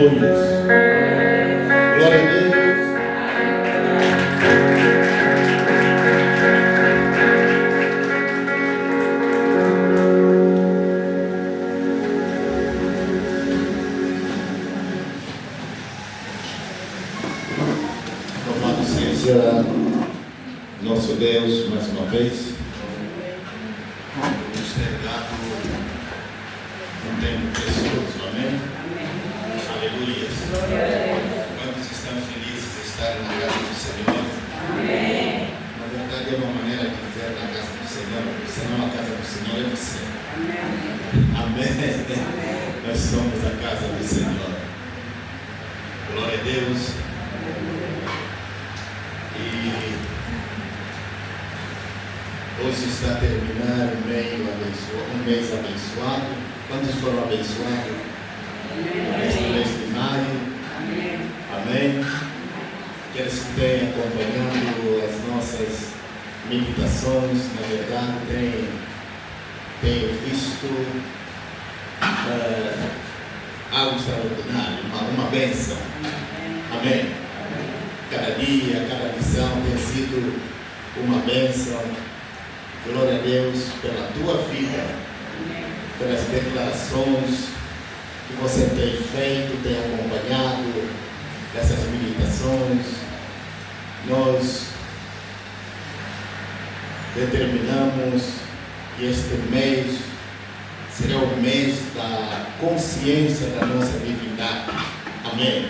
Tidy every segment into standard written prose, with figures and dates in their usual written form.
Aleluia. Glória a Deus. Louvado seja nosso Deus mais uma vez. Nos ter dado um tempo precioso, amém? Aleluia. Quantos estão felizes de estar na casa do Senhor? Amém. Na verdade é uma maneira de viver na casa do Senhor, porque senão a casa do Senhor é você. Amém. Nós somos a casa do Senhor. Glória a Deus. E hoje está terminando um mês abençoado. Quantos foram abençoados? Neste mês de maio. Amém. Aqueles que têm acompanhando as nossas meditações, na verdade, têm visto algo extraordinário, uma bênção. Amém. Cada dia, cada lição tem sido uma bênção. Glória a Deus pela tua vida, pelas declarações que você tem feito, tem acompanhado essas meditações. Nós determinamos que este mês será o mês da consciência da nossa divindade. Amém.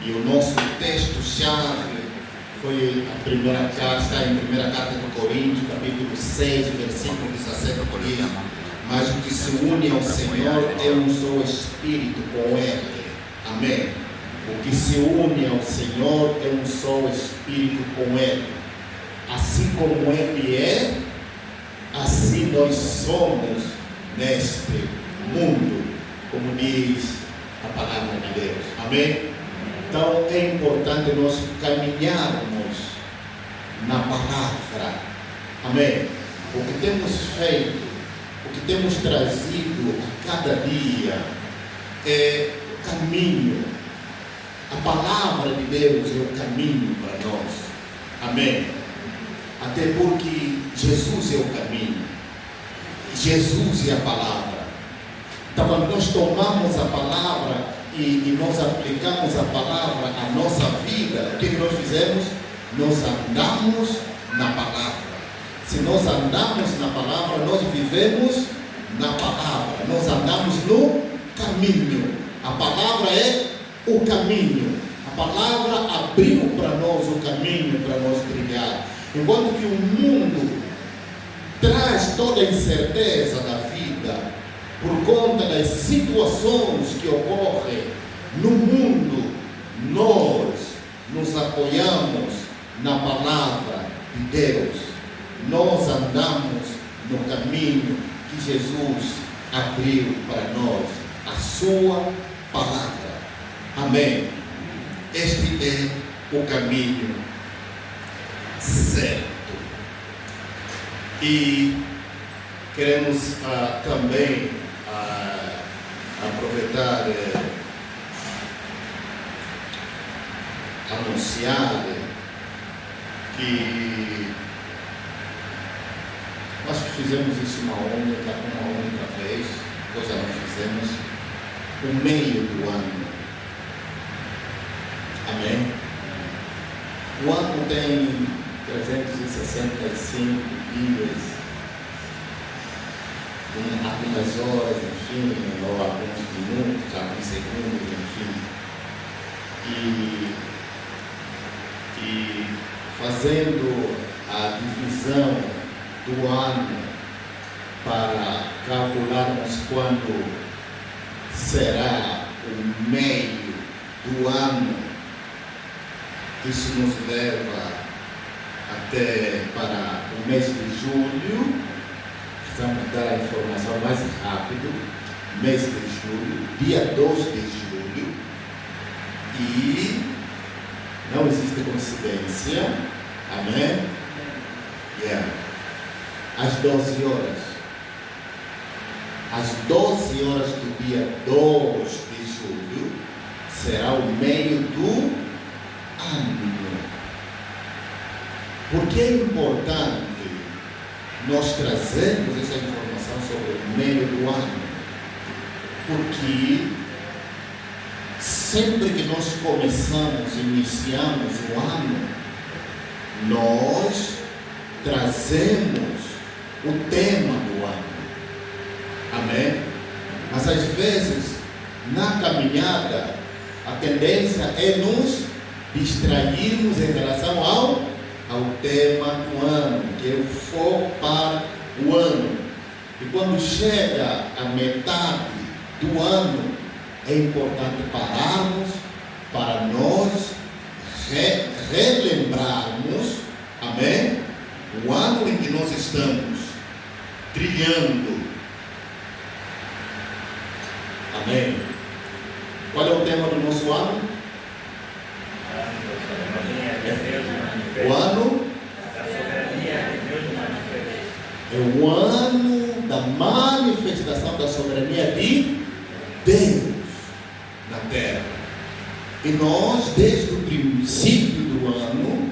E o nosso texto-chave foi a primeira carta, está em 1ª carta de Coríntios, capítulo 6, versículo 17, diz: mas o que se une ao Senhor é um só espírito com Ele. Amém. O que se une ao Senhor é um só espírito com Ele. Assim como Ele é, assim nós somos neste mundo, como diz a palavra de Deus. Amém. Então é importante nós caminharmos na palavra. Amém. O que temos feito, o que temos trazido a cada dia é o caminho. A palavra de Deus é o caminho para nós. Amém. Até porque Jesus é o caminho. Jesus é a palavra. Então quando nós tomamos a palavra e nós aplicamos a palavra à nossa vida, o que nós fizemos? Nós andamos na palavra. Se nós andamos na palavra, nós vivemos na palavra. Nós andamos no caminho. A palavra é o caminho. A palavra abriu para nós o caminho para nós trilhar. Enquanto que o mundo traz toda a incerteza da vida, por conta das situações que ocorrem no mundo, nós nos apoiamos na palavra de Deus. Nós andamos no caminho que Jesus abriu para nós, a sua palavra. Amém. Este é o caminho certo. E queremos também aproveitar, anunciar que nós fizemos isso uma única vez, pois já não fizemos o meio do ano. Amém? O ano tem 365 dias, algumas horas, enfim, ou alguns minutos, alguns segundos, enfim. E fazendo a divisão do ano para calcularmos quando será o meio do ano, isso nos leva até para o mês de julho. Vamos dar a informação mais rápido. Mês de julho, dia 12 de julho, e não existe coincidência. Amém? Às 12 horas. Às 12 horas do dia 2 de julho, será o meio do ano. Por que é importante nós trazermos essa informação sobre o meio do ano? Porque sempre que nós iniciamos o ano, nós trazemos o tema do ano. Amém? Mas às vezes, na caminhada, a tendência é nos distrairmos em relação ao tema do ano, que é o foco para o ano. E quando chega a metade do ano, é importante pararmos para nós relembrarmos, amém? O ano em que nós estamos trilhando. Amém? Qual é o tema do nosso ano? O ano é o ano da manifestação da soberania de Deus na terra. E nós, desde o princípio do ano,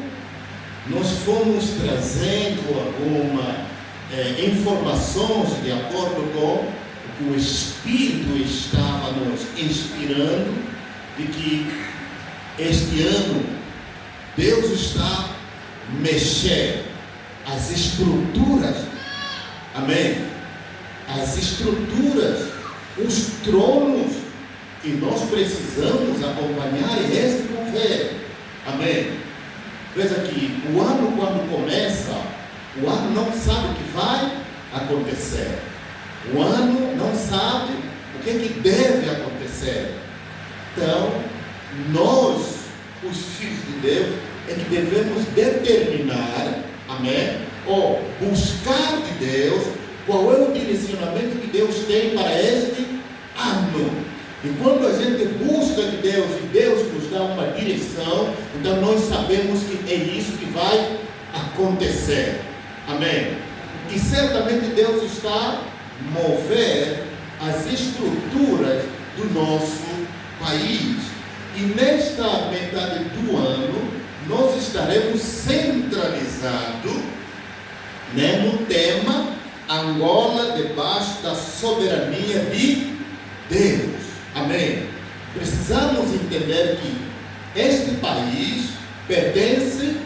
nós fomos trazendo algumas informações de acordo com o que o Espírito estava nos inspirando, de que este ano Deus está mexendo as estruturas, amém? As estruturas, os tronos, e nós precisamos acompanhar este governo, amém? Veja que o ano, quando começa, o ano não sabe o que vai acontecer, o ano não sabe o que deve acontecer. Então, nós, os filhos de Deus, é que devemos determinar, amém, ou buscar de Deus qual é o direcionamento que Deus tem para este ano. E quando a gente busca de Deus e Deus nos dá uma direção, então nós sabemos que é isso que vai acontecer. Amém? E certamente Deus está a mover as estruturas do nosso país. E nesta metade do ano, nós estaremos centralizados, no tema Angola debaixo da soberania de Deus. Amém? Precisamos entender que este país pertence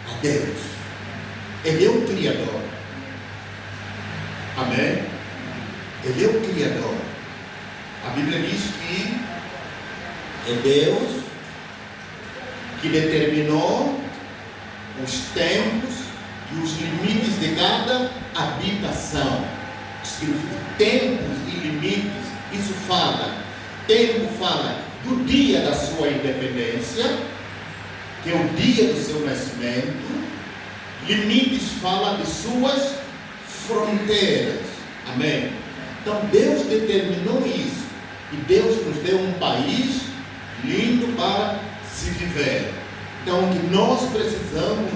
a Deus. Ele é o Criador. Amém? Ele é o Criador. A Bíblia diz que é Deus que determinou os tempos e os limites de cada habitação. Tempos e limites. Isso tempo fala do dia da sua independência, que é o dia do seu nascimento. Limites fala de suas fronteiras. Amém? Então Deus determinou isso. E Deus nos deu um país lindo para se viver. Então o que nós precisamos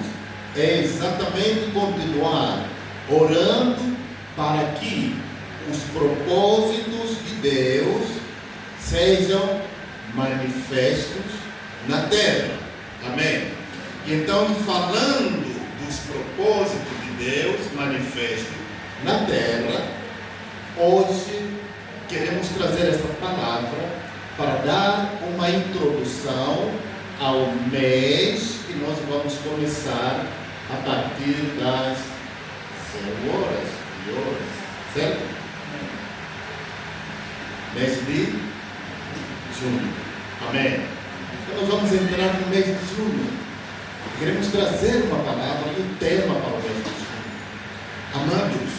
é exatamente continuar orando para que os propósitos de Deus sejam manifestos na terra. Amém? E então, falando dos propósitos de Deus manifestos na terra, hoje queremos trazer essa palavra para dar uma introdução ao mês que nós vamos começar a partir das 0 horas e horas, certo? Mês de junho. Amém? Então nós vamos entrar no mês de junho. Queremos trazer uma palavra e um tema para o mês de junho. Amados,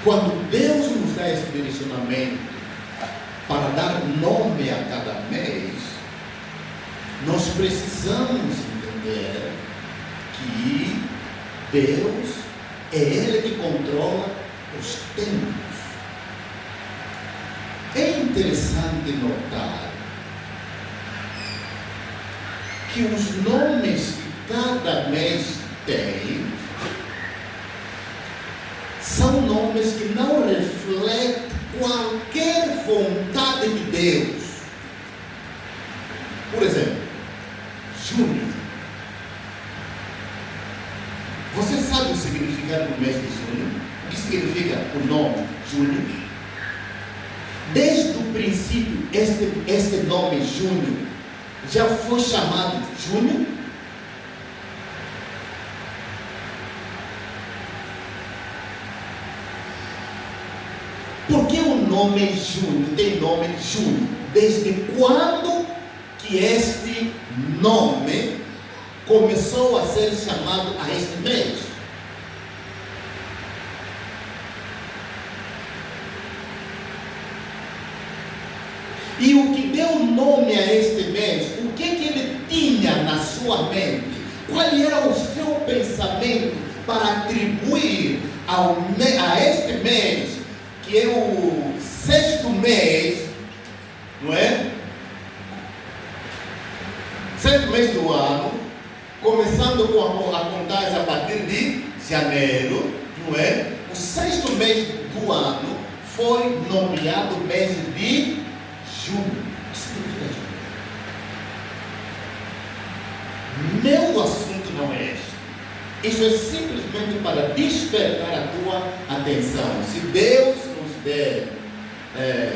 quando Deus nos dá esse direcionamento para dar nome a cada mês, nós precisamos entender que Deus é Ele que controla os tempos. É interessante notar que os nomes que cada mês tem são nomes que não refletem qualquer vontade de Deus. Por exemplo, junho. Você sabe o significado do mês de junho? O que significa o nome junho? Desde o princípio, este nome junho já foi chamado junho. Por que o nome junho tem nome junho? Desde quando que este nome começou a ser chamado a este mês? E o que deu nome a este mês, o que ele tinha na sua mente? Qual era o seu pensamento para atribuir a este mês, que é o 6º mês, não é? 6º mês do ano, começando com a contagem a partir de janeiro, não é? O 6º mês do ano foi nomeado mês de junho. O que significa junho? Meu assunto não é este. Isso é simplesmente para despertar a tua atenção. Se Deus nos der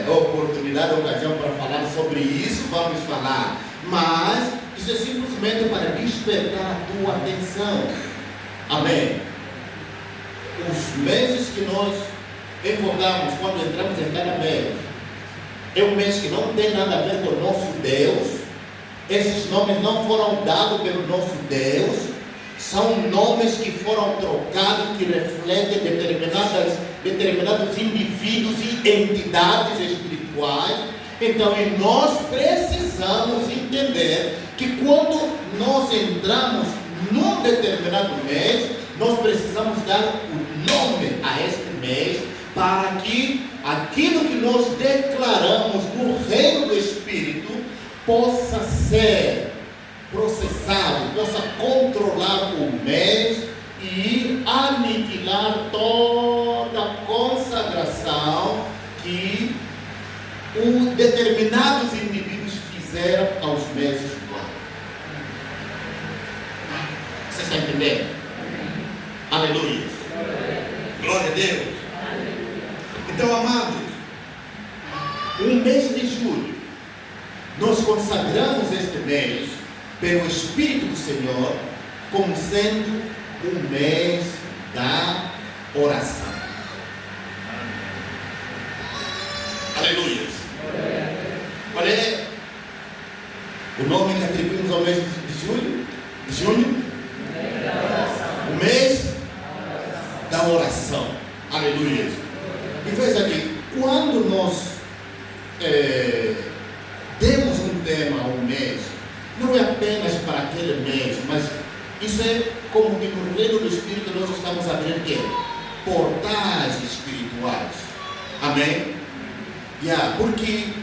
oportunidade, ocasião para falar sobre isso, vamos falar. Mas isso é simplesmente para despertar a tua atenção. Amém? Os meses que nós invocamos quando entramos em cada mês é um mês que não tem nada a ver com o nosso Deus. Esses nomes não foram dados pelo nosso Deus. São nomes que foram trocados, que refletem determinados indivíduos e entidades espirituais. Então, nós precisamos entender que quando nós entramos num determinado mês, nós precisamos dar o nome a este mês, para que aquilo que nós declaramos no reino do Espírito possa ser processado, possa controlar o mês e aniquilar toda a consagração que determinados indivíduos fizeram aos meses do ano. Você está entendendo? Aleluia. Glória a Deus. Então, amados, o mês de julho, nós consagramos este mês pelo Espírito do Senhor como sendo o mês da oração. Aleluia. Qual é o nome que atribuímos ao mês de julho? De junho? O mês da oração. Aleluia. E veja aqui, quando nós demos um tema ao mês, não é apenas para aquele mês, mas isso é como que no reino do Espírito nós estamos abrindo quê? Portais espirituais. Amém? Porque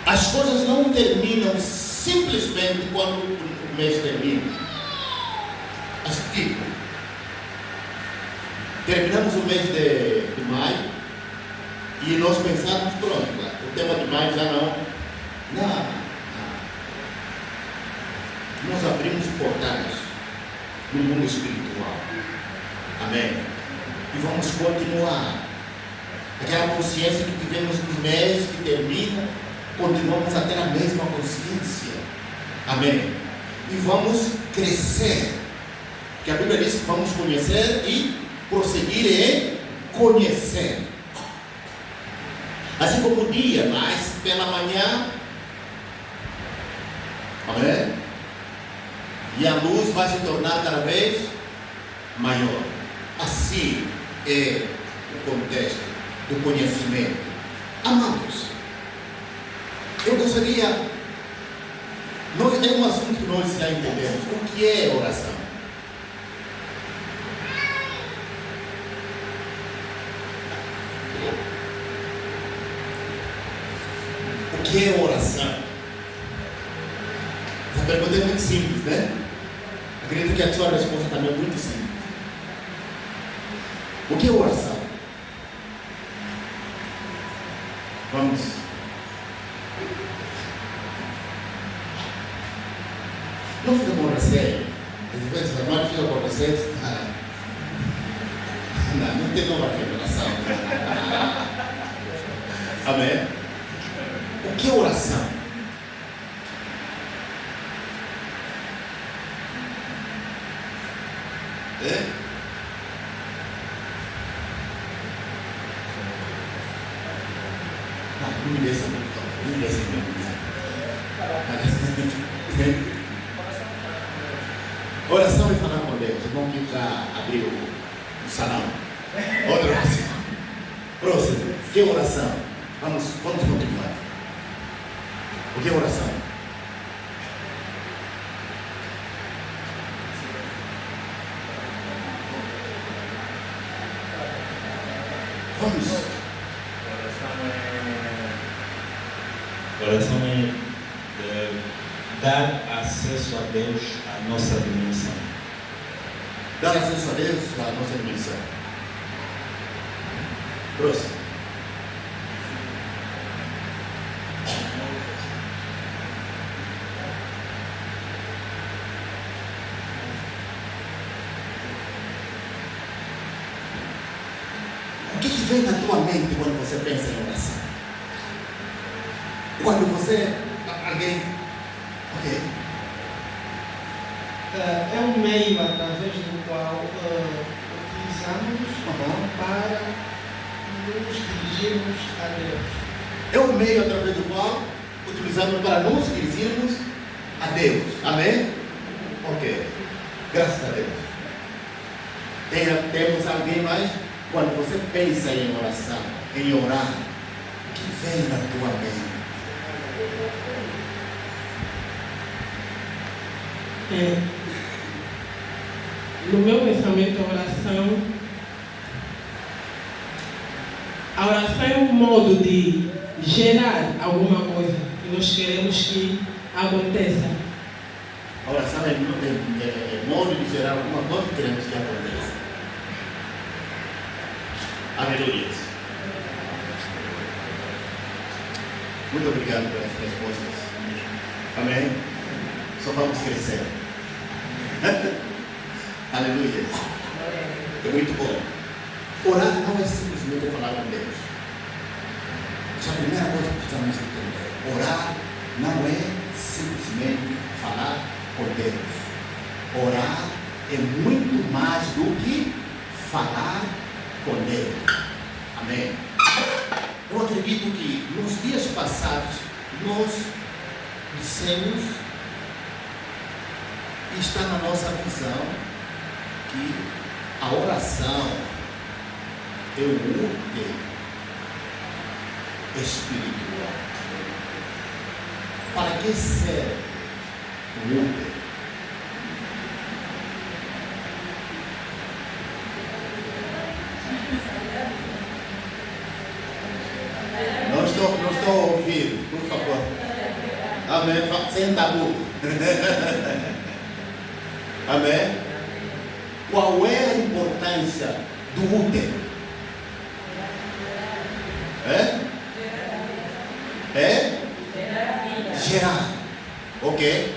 as coisas não terminam simplesmente quando o mês termina. Tipo, terminamos o mês de maio e nós pensamos, pronto, o tema de maio já não. Nós abrimos portais no mundo espiritual. Amém? E vamos continuar. Aquela consciência que tivemos no mês que termina, continuamos a ter a mesma consciência. Amém? E vamos crescer. Porque a Bíblia diz que vamos conhecer e prosseguir em conhecer. Assim como o dia, mas pela manhã, amém? E a luz vai se tornar cada vez maior. Assim é o contexto do conhecimento. Amados, eu gostaria, é um assunto que nós já entendemos. O que é oração? O que é oração? Essa pergunta é muito simples, né? Acredito que a sua resposta também é muito simples. O que é oração? Vamos. Não fica com receio. Às vezes a mãe fica com receio. Não tem nova revelação. Amém? O que é oração? Não me deixa muito. Não me deixa muito. Oração é falar com Deus. Não que já abriu o salão. Outra oração. Próximo. O que é oração? Vamos continuar. O que é oração? Vamos. Oração é dar acesso a Deus à nossa dimensão. Dar acesso a Deus à nossa dimensão. Próximo. O que vem na tua mente quando você pensa em oração? Quando você... Alguém... Ok. É um meio através do qual utilizamos para nos dirigirmos a Deus. É um meio através do qual utilizamos para nos dirigirmos a Deus. Amém? Ok. Graças a Deus. Temos alguém mais? Quando você pensa em oração, em orar, o que vem na tua mente? No meu pensamento, a oração é um modo de gerar alguma coisa que nós queremos que aconteça. A oração é modo de gerar alguma coisa que queremos que aconteça. Aleluia. Muito obrigado pelas respostas. Amém? Só vamos crescer. Aleluia. É muito bom. Orar não é simplesmente falar com Deus. Essa é a primeira coisa que precisamos entender. Orar não é simplesmente falar com Deus. Orar é muito mais do que falar com Deus. Amém? Eu acredito que nos dias passados nós dissemos, e está na nossa visão, que a oração é o útil espiritual. Para que serve o útil? Não estou a ouvir, por favor. Amém. Sem tabu. Amém. Qual é a importância do útero? Gerar. Ok?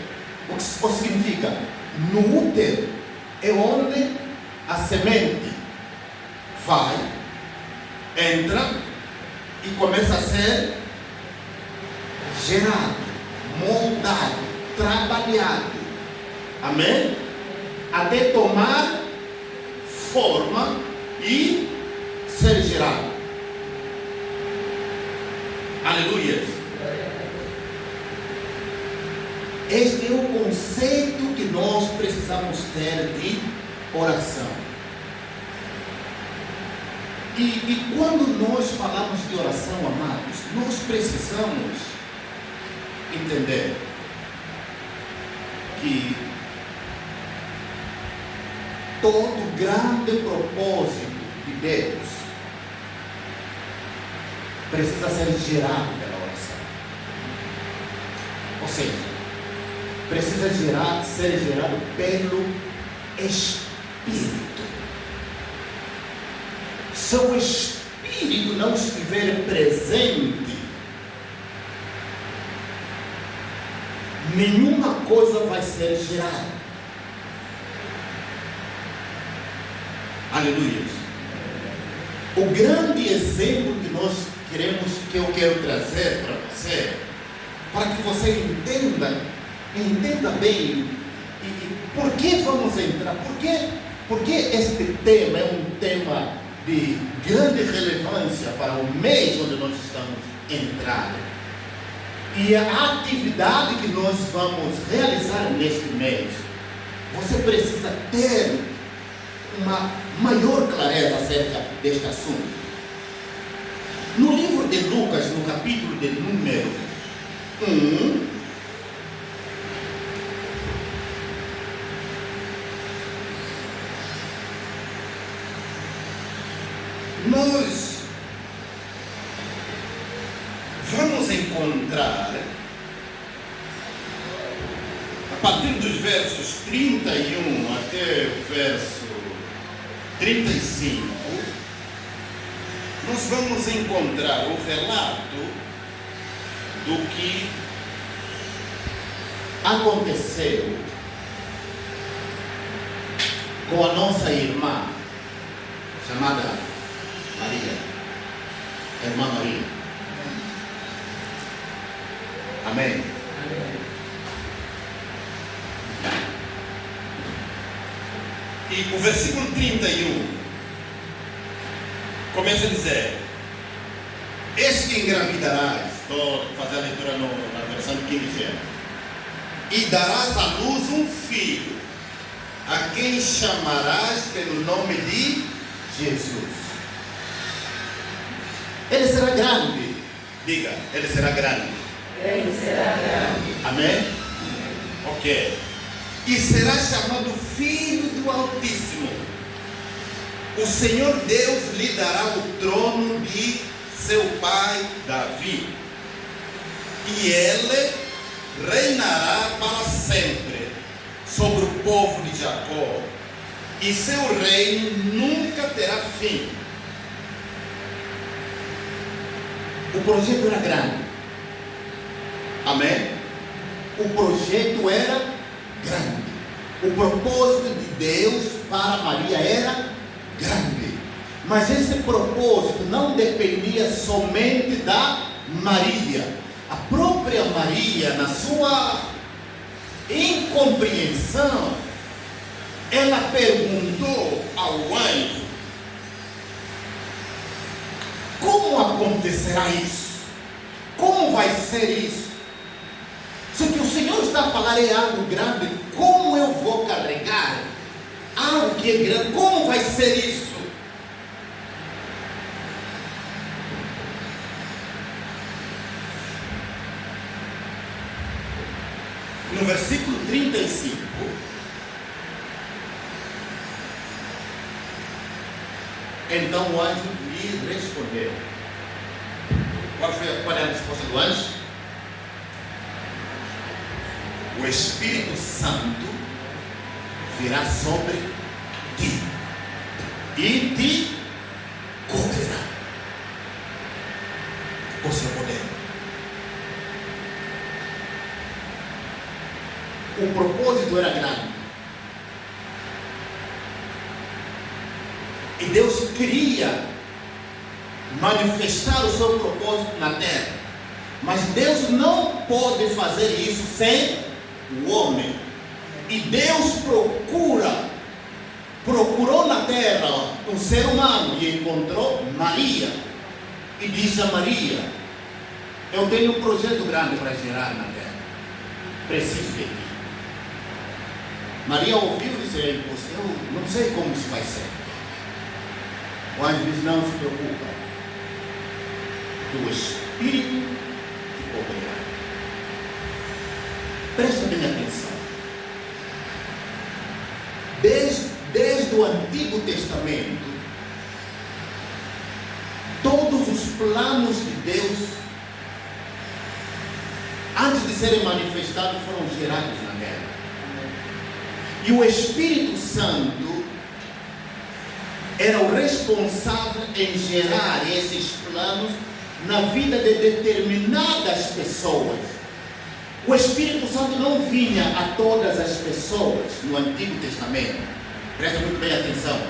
O que significa? No útero é onde a semente vai, entra e começa a ser gerado, moldado, trabalhado. Amém? Até tomar forma e ser gerado. Aleluia. Este é o conceito que nós precisamos ter de oração. E quando nós falamos de oração, amados, nós precisamos entender que todo grande propósito de Deus precisa ser gerado pela oração. Ou seja, precisa ser gerado pelo Espírito. Se o Espírito não estiver presente, nenhuma coisa vai ser gerada. Aleluia. O grande exemplo que eu quero trazer para você, para que você entenda bem e por que vamos entrar, porque este tema é um tema de grande relevância para o mês onde nós estamos entrando. E a atividade que nós vamos realizar neste mês, você precisa ter uma maior clareza acerca deste assunto. No livro de Lucas, no capítulo de número 1, nós vamos encontrar, a partir dos versos 31 até o verso 35, nós vamos encontrar o relato do que aconteceu com a nossa irmã, chamada Maria, a irmã Maria. Amém? E o versículo 31 começa a dizer: eis que engravidarás, estou fazendo a leitura na versão de King James, e darás à luz um filho, a quem chamarás pelo nome de Jesus. Ele será grande. Diga, ele será grande. Ele será grande. Amém? Ok. E será chamado Filho do Altíssimo. O Senhor Deus lhe dará o trono de seu pai Davi, e ele reinará para sempre sobre o povo de Jacó, e seu reino nunca terá fim. O projeto era grande. Amém? O projeto era grande. O propósito de Deus para Maria era grande. Mas esse propósito não dependia somente da Maria. A própria Maria, na sua incompreensão, ela perguntou ao anjo: como acontecerá isso? Como vai ser isso? Se o que o Senhor está a falar é algo grande, como eu vou carregar algo que é grande? Como vai ser isso? No versículo 35, então o anjo lhe respondeu. Qual é a resposta do anjo? O Espírito Santo virá sobre ti e te cobrirá com seu poder. O propósito era grande. E Deus queria manifestar o seu propósito na terra. Mas Deus não pode fazer isso sem o homem. E Deus procurou na terra um ser humano e encontrou Maria. E disse a Maria: eu tenho um projeto grande para gerar na terra. Preciso de ti. Maria ouviu e disse: eu não sei como isso vai ser. O anjo disse: não se preocupa, o Espírito te cobrirá. Presta bem atenção. Desde o Antigo Testamento, todos os planos de Deus, antes de serem manifestados, foram gerados na terra. E o Espírito Santo era o responsável em gerar esses planos na vida de determinadas pessoas. O Espírito Santo não vinha a todas as pessoas no Antigo Testamento. Presta muito bem atenção.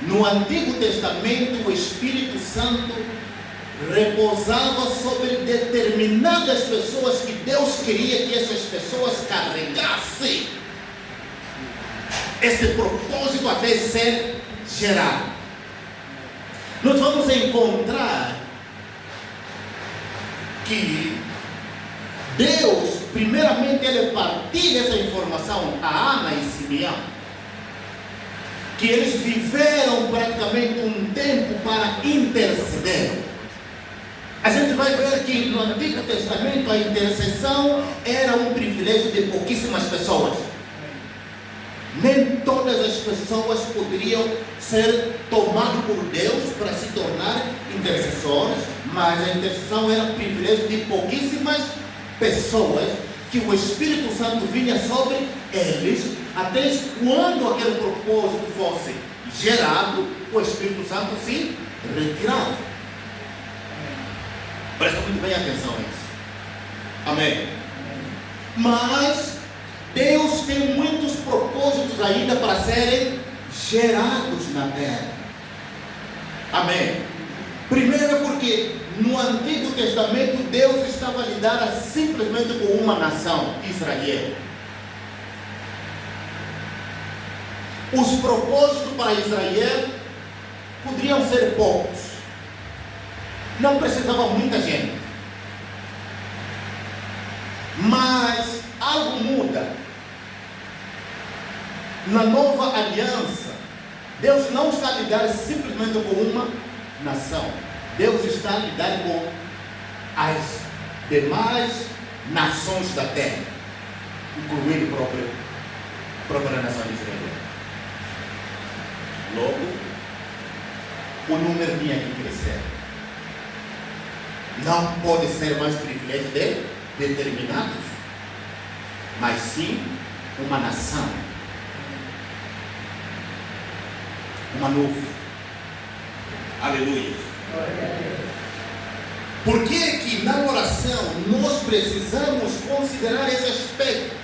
No Antigo Testamento, o Espírito Santo repousava sobre determinadas pessoas que Deus queria que essas pessoas carregassem este propósito até ser gerado. Nós vamos encontrar que Deus, primeiramente, ele partilha essa informação a Ana e Simeão, que eles viveram praticamente um tempo para interceder. A gente vai ver que no Antigo Testamento a intercessão era um privilégio de pouquíssimas pessoas. Nem todas as pessoas poderiam ser tomadas por Deus para se tornar intercessores, mas a intercessão era um privilégio de pouquíssimas pessoas, que o Espírito Santo vinha sobre eles, até quando aquele propósito fosse gerado, o Espírito Santo se retirava. Presta muito bem atenção nisso. Amém? Mas Deus tem muitos propósitos ainda para serem gerados na terra. Amém? Primeiro porque no Antigo Testamento Deus estava a lidar simplesmente com uma nação, Israel. Os propósitos para Israel poderiam ser poucos. Não precisava muita gente. Mas algo muda. Na nova aliança, Deus não está a lidar simplesmente com uma nação. Deus está a lidar com as demais nações da terra, incluindo a própria nação de Israel. Logo, o número tinha que crescer. Não pode ser mais privilégio de determinados, mas sim uma nação, uma nuvem. Aleluia. Por que na oração nós precisamos considerar esse aspecto?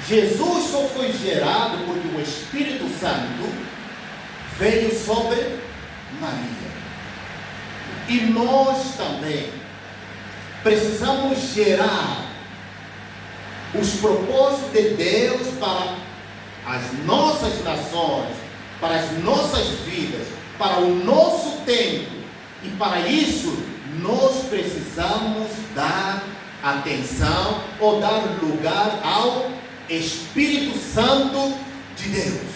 Jesus só foi gerado porque o Espírito Santo veio sobre Maria. E nós também precisamos gerar os propósitos de Deus para as nossas nações, para as nossas vidas, para o nosso tempo. E para isso nós precisamos dar atenção ou dar lugar ao Espírito Santo de Deus.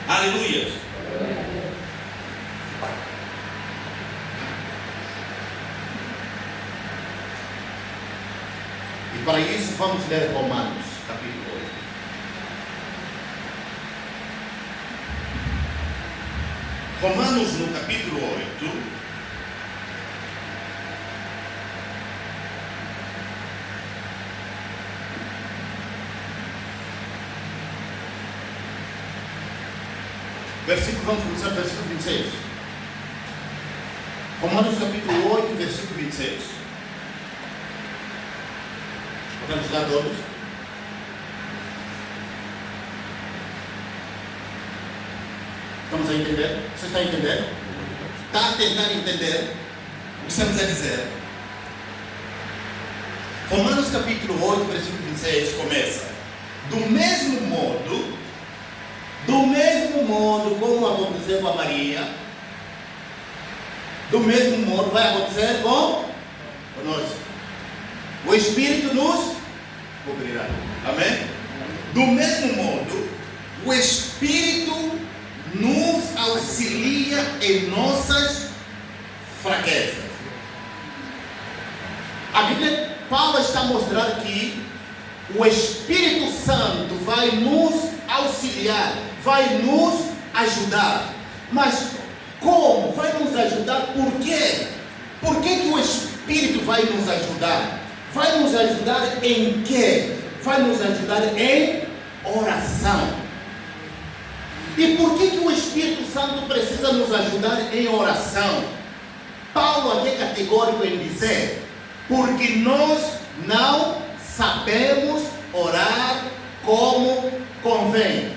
Aleluia. E para isso vamos ler Romanos, capítulo 8. Romanos no capítulo 8. Vamos começar no versículo 26. Romanos capítulo 8, versículo 26. Podemos ler todos? Estamos a entender? Você está a entender? Está a tentar entender o que estamos a dizer? Romanos capítulo 8, versículo 26 começa: do mesmo modo como aconteceu com a Maria, do mesmo modo vai acontecer conosco. O Espírito nos cobrirá. Amém? Do mesmo modo, o Espírito nos auxilia em nossas fraquezas. A Bíblia, Paulo está mostrando que o Espírito Santo vai nos auxiliar, vai nos ajudar. Mas como? Vai nos ajudar por quê? Por que o Espírito vai nos ajudar? Vai nos ajudar em quê? Vai nos ajudar em oração. E por que o Espírito Santo precisa nos ajudar em oração? Paulo aqui é categórico em dizer: porque nós não sabemos orar como convém.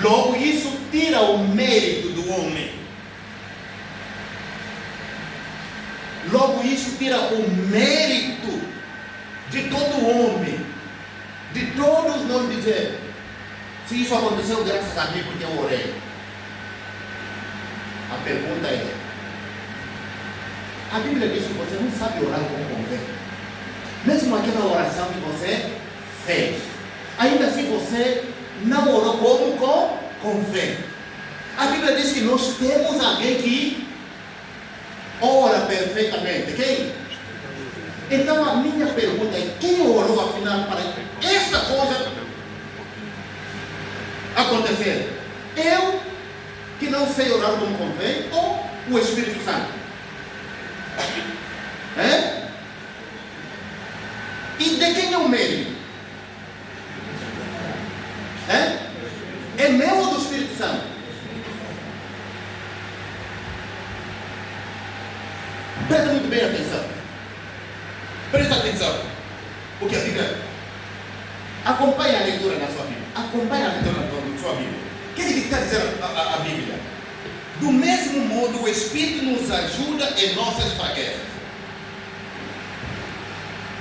Logo, isso tira o mérito do homem. Logo, isso tira o mérito de todo homem, de todos nós dizer, se isso aconteceu graças a mim porque eu orei. A pergunta é, a Bíblia diz que você não sabe orar como convém. Mesmo aquela oração que você fez, ainda assim você não orou como convém. A Bíblia diz que nós temos alguém que ora perfeitamente. Quem? Então a minha pergunta é, quem orou afinal para esta coisa acontecer? Eu, que não sei orar como convém, ou o Espírito Santo? É? E de quem é o mérito? É meu ou do Espírito Santo? Presta muito bem atenção. Presta atenção. Porque a Bíblia, acompanha a leitura na sua Bíblia. Acompanha a leitura na sua Bíblia. O que está dizendo a Bíblia? Do mesmo modo, o Espírito nos ajuda em nossas fraquezas.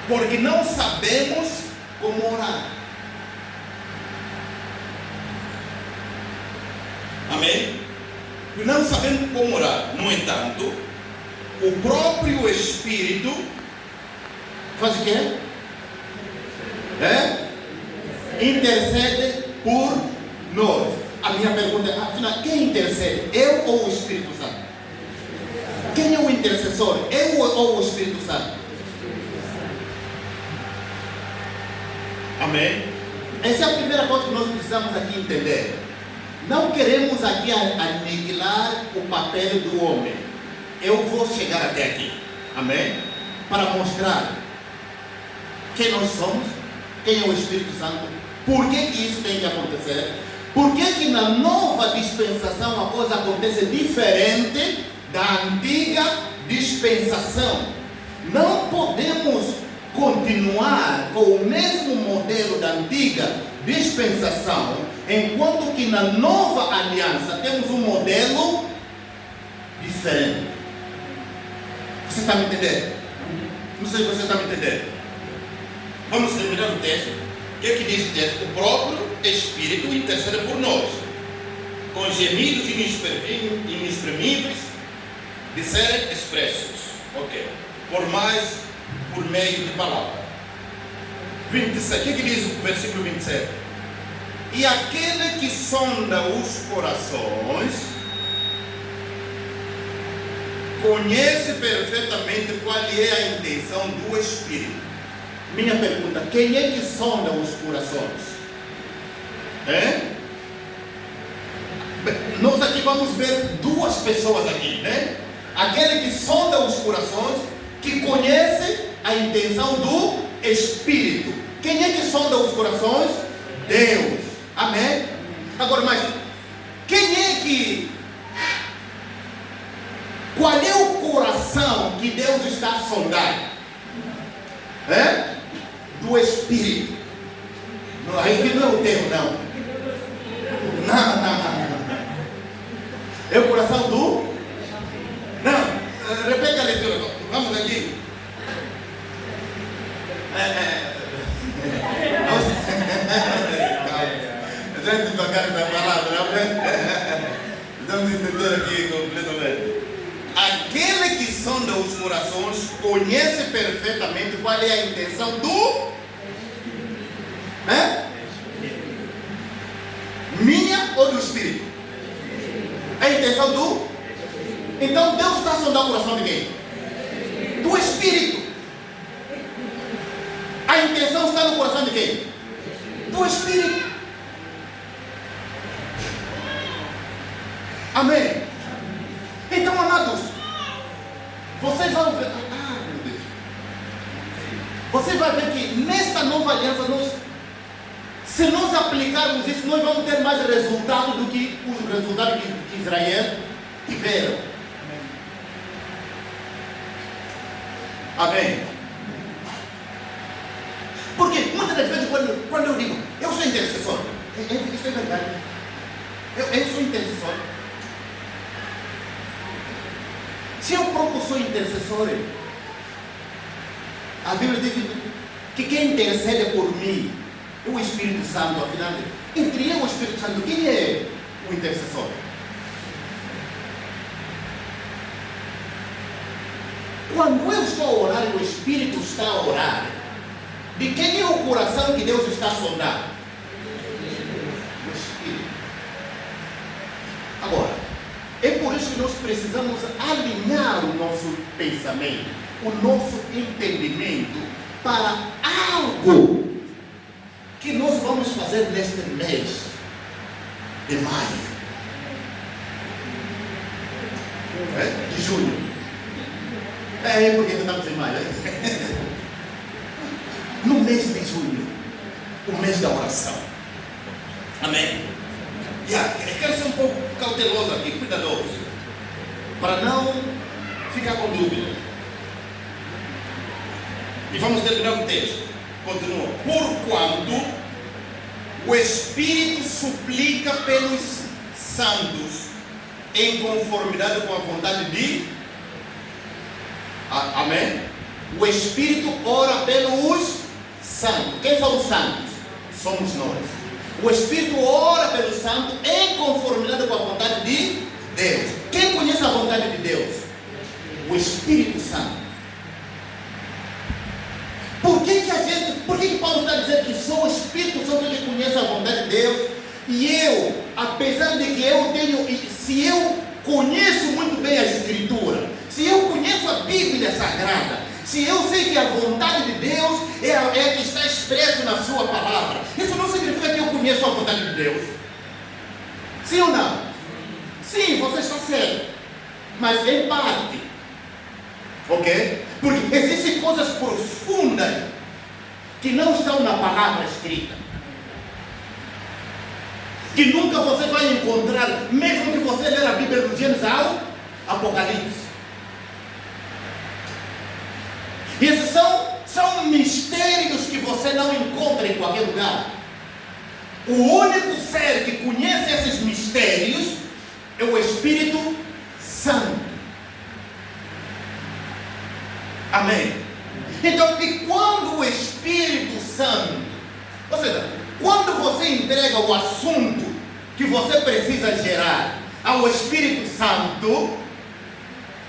Porque não sabemos como orar. Amém? Não sabemos como orar. No entanto, o próprio Espírito faz o quê? Intercede por nós. A minha pergunta é, afinal, quem intercede? Eu ou o Espírito Santo? Quem é o intercessor? Eu ou o Espírito Santo? Amém? Essa é a primeira coisa que nós precisamos aqui entender. Não queremos aqui aniquilar o papel do homem. Eu vou chegar até aqui. Amém? Para mostrar quem nós somos, quem é o Espírito Santo, por que isso tem que acontecer, por que na nova dispensação a coisa acontece diferente da antiga dispensação. Não podemos continuar com o mesmo modelo da antiga dispensação, enquanto que na nova aliança temos um modelo diferente. Você está me entendendo? Não sei se você está me entendendo. Vamos terminar o texto. O que diz o texto? O próprio Espírito intercede por nós, com gemidos inexprimíveis de serem expressos. Ok. Por meio de palavra. 27. O que diz o versículo 27? E aquele que sonda os corações conhece perfeitamente qual é a intenção do Espírito. Minha pergunta, quem é que sonda os corações? Nós aqui vamos ver duas pessoas aqui, né? Aquele que sonda os corações, que conhece a intenção do Espírito. Quem é que sonda os corações? Deus. Amém? Agora, mas quem é que... Qual é o coração que Deus está a sondar? Do Espírito. Aqui não é o teu, não. Não. É o coração do... Não. Repete a leitura. Vamos aqui. Gente, devagar essa palavra. Vamos entender aqui completamente. Aquele que sonda os corações conhece perfeitamente qual é a intenção do... Minha ou do Espírito? A intenção do... Então Deus está sondando o coração de quem? Do Espírito. A intenção está no coração de quem? Do Espírito. Amém? Então, amados, vocês vão ver, meu Deus, você vai ver que nesta nova aliança, se nós aplicarmos isso, nós vamos ter mais resultado do que os resultados que Israel tiveram. Amém? Porque muitas das vezes quando eu digo, eu sou intercessor, isso é verdade. Eu sou intercessor. Se eu próprio sou intercessor, a Bíblia diz que quem intercede por mim é o Espírito Santo. Afinal, entre eu e o Espírito Santo, quem é o intercessor? Quando eu estou a orar e o Espírito está a orar, de quem é o coração que Deus está a sondar? O Espírito. Agora, é por isso que nós precisamos alinhar o nosso pensamento, o nosso entendimento para algo que nós vamos fazer neste mês de maio, de junho. Porque estamos em maio. No mês de junho, o mês da oração. Amém? Eu quero ser um pouco cauteloso aqui, cuidadoso, para não ficar com dúvida. E vamos terminar o texto. Continua. Porquanto o Espírito suplica pelos santos em conformidade com a vontade de... Amém? O Espírito ora pelos santos. Quem são os santos? Somos nós. O Espírito ora pelos santos em conformidade com a vontade de Deus. Quem conhece a vontade de Deus? O Espírito Santo. Por que Paulo está dizendo que só o Espírito Santo que conhece a vontade de Deus? E eu, apesar de que eu tenho, se eu conheço muito bem a Escritura, se eu conheço a Bíblia Sagrada, se eu sei que a vontade de Deus é a que está expressa na sua palavra, isso não significa que eu conheço a vontade de Deus. Sim ou não? Sim, você está certo, mas em parte. Ok? Porque existem coisas profundas que não estão na palavra escrita, que nunca você vai encontrar, mesmo que você ler a Bíblia do Gênesis ao Apocalipse. E esses são mistérios que você não encontra em qualquer lugar. O único ser que conhece esses mistérios é o Espírito Santo. Amém? Então, e quando o Espírito Santo, ou seja, quando você entrega o assunto que você precisa gerar ao Espírito Santo,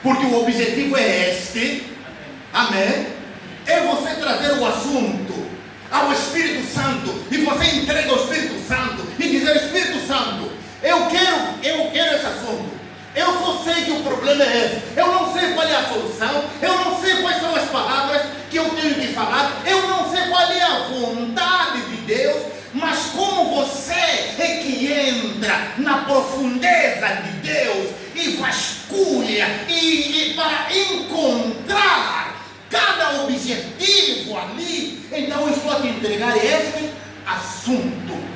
porque o objetivo é este, amém? É você trazer o assunto ao Espírito Santo e você entrega ao Espírito Santo e dizer: Espírito Santo, eu quero esse assunto. Eu só sei que o problema é esse. Eu não sei qual é a solução. Eu não sei quais são as palavras que eu tenho que falar. Eu não sei qual é a vontade de Deus. Mas como você é que entra na profundeza de Deus e vasculha e para encontrar cada objetivo ali, então eu estou a te entregar este assunto.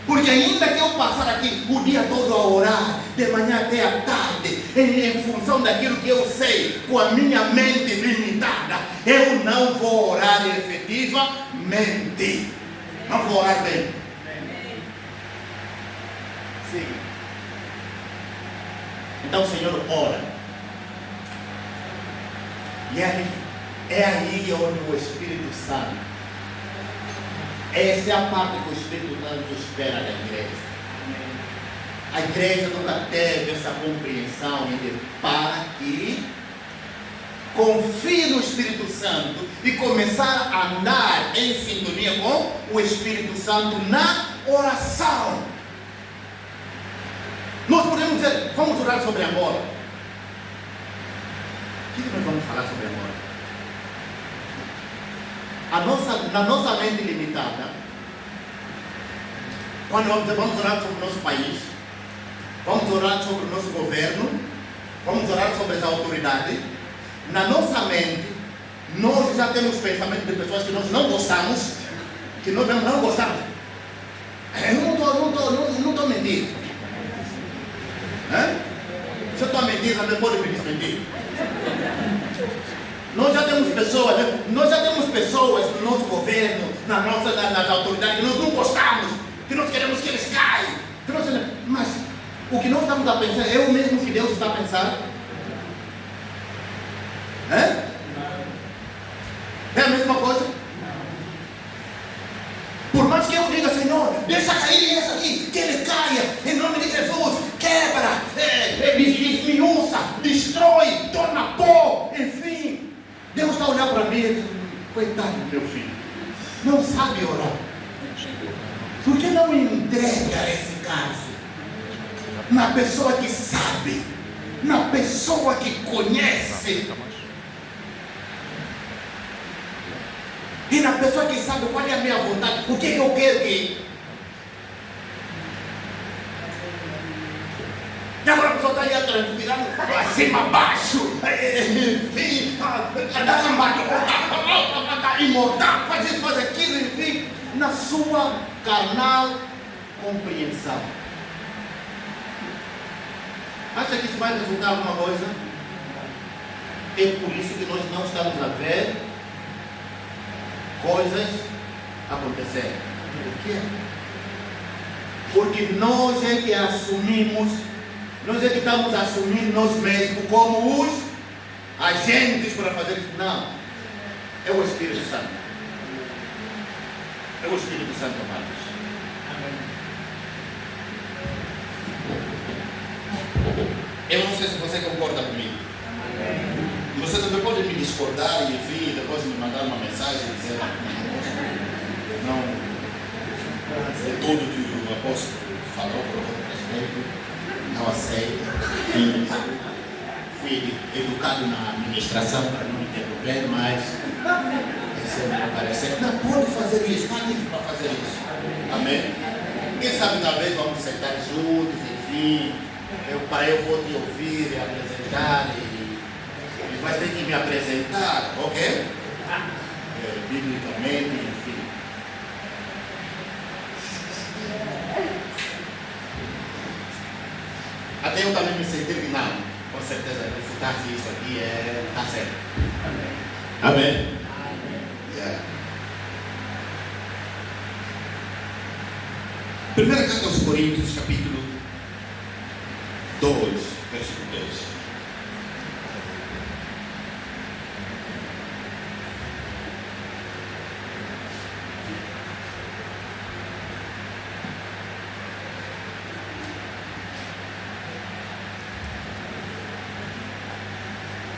Porque ainda que eu passar aqui o dia todo a orar, de manhã até a tarde, em função daquilo que eu sei, com a minha mente limitada, eu não vou orar efetivamente. Não vou orar bem. Sim. Então o Senhor ora. E é aí onde o Espírito Santo, essa é a parte que o Espírito Santo espera da igreja. A igreja nunca teve essa compreensão de para que confie no Espírito Santo e começar a andar em sintonia com o Espírito Santo na oração. Nós podemos dizer: vamos orar sobre amor. O que nós vamos falar sobre amor? Na nossa mente limitada, quando vamos orar sobre o nosso país, vamos orar sobre o nosso governo, vamos orar sobre as autoridades, na nossa mente, nós já temos pensamento de pessoas que nós não gostamos, que nós não gostamos. Eu não estou mentindo. Se eu estou a mentir, também pode me desmentir. Nós já temos pessoas pessoas no nosso governo, nas autoridades, que nós não gostamos, que nós queremos que eles caiam. Mas o que nós estamos a pensar é o mesmo que Deus está a pensar? É? É a mesma coisa? Por mais que eu diga, Senhor, deixa cair esse aqui, que ele caia, em nome de Jesus, quebra, desmiuça, destrói, torna pó, enfim. Deus está olhando para mim e diz, coitado do meu filho, não sabe orar. Por que não entrega esse caso na pessoa que sabe, na pessoa que conhece? E na pessoa que sabe qual é a minha vontade, o que eu quero que... E agora a pessoa está aí transpirando, acima, abaixo, enfim, imortal, faz isso, faz aquilo, enfim, na sua carnal compreensão. Acha que isso vai resultar em alguma coisa? É por isso que nós não estamos a ver coisas acontecerem. Por quê? Porque nós é que assumimos, nós é que estamos assumindo nós mesmos como os agentes para fazer isso. Não, é o Espírito Santo. É o Espírito Santo, amados. Eu não sei se você concorda comigo. Você também pode me discordar e enfim, depois me mandar uma mensagem e dizer não é tudo que o apóstolo falou para o respeito, não aceito. Fui educado na administração para não interromper, mas esse é o meu parecer. Não pode fazer isso, está livre para fazer isso. Amém? Quem sabe talvez vamos sentar juntos, enfim. Eu vou te ouvir e apresentar e vai ter que me apresentar, ok? Biblicamente, enfim. Até eu também me senti que não, com certeza, refutar se isso aqui está certo. Amém? Amém? Yeah. Primeira carta aos Coríntios, capítulo 2, versículo 2.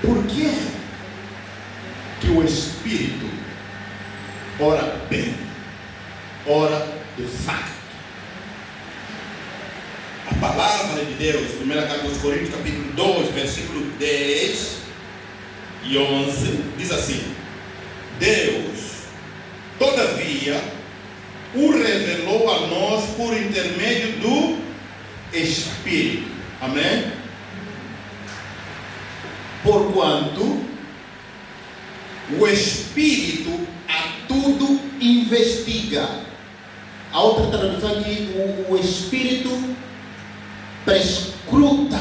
Por que o Espírito ora bem, ora de fato? A palavra de Deus, 1 carta aos Coríntios, capítulo 2, versículo 10 e 11, diz assim: Deus, todavia, o revelou a nós por intermédio do Espírito. Amém? Porquanto o Espírito a tudo investiga. A outra tradução aqui, o Espírito prescruta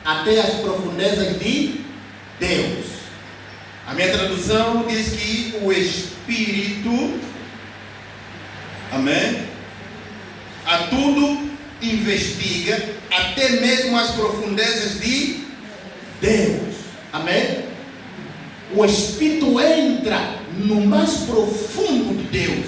até as profundezas de Deus. A minha tradução diz que o Espírito, amém, a tudo investiga, até mesmo as profundezas de Deus. Amém? O Espírito entra no mais profundo de Deus.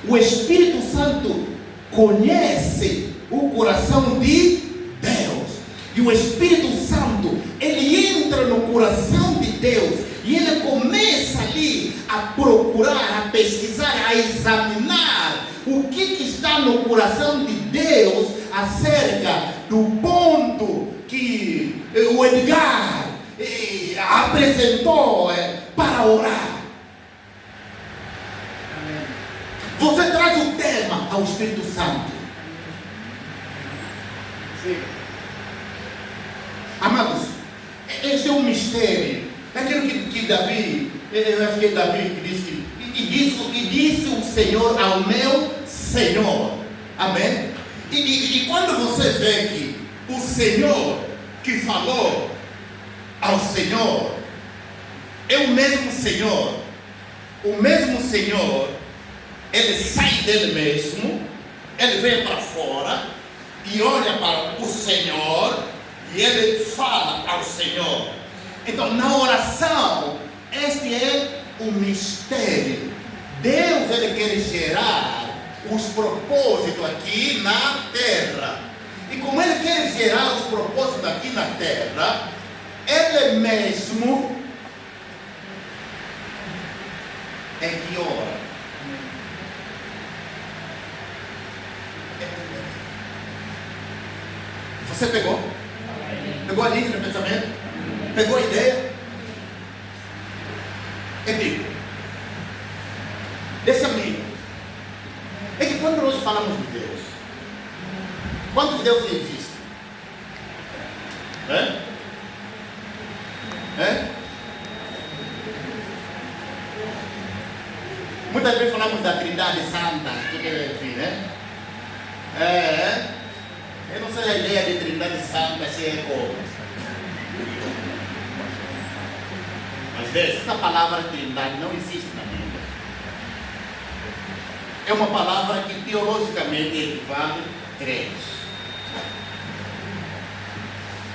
O Espírito Santo conhece o coração de Deus. E o Espírito Santo, ele entra no coração de Deus e ele começa ali a procurar, a pesquisar, a examinar o que está no coração de Deus acerca do ponto que o Edgar apresentou para orar. Você traz o tema ao Espírito Santo. Sim. Amados, esse é um mistério. É aquilo que Davi, eu acho que é Davi que disse, e disse o Senhor ao meu Senhor. Amém? E quando você vê que o Senhor que falou ao Senhor é o mesmo Senhor o mesmo Senhor, ele sai dele mesmo, ele vem para fora e olha para o Senhor e ele fala ao Senhor. Então, na oração, este é o mistério. Deus, ele quer gerar os propósitos aqui na terra. E como ele quer gerar os propósitos aqui na terra, ele mesmo é que ora. Você pegou? Pegou a linha do pensamento? Pegou a ideia? É digo, deixa-me. É que quando nós falamos de Deus, quantos deuses existem? Muitas vezes falamos da Trindade Santa, enfim, né? Eu não sei a ideia de Trindade Santa se é como. Mas essa palavra Trindade não existe na Bíblia. É uma palavra que teologicamente equivale a 3.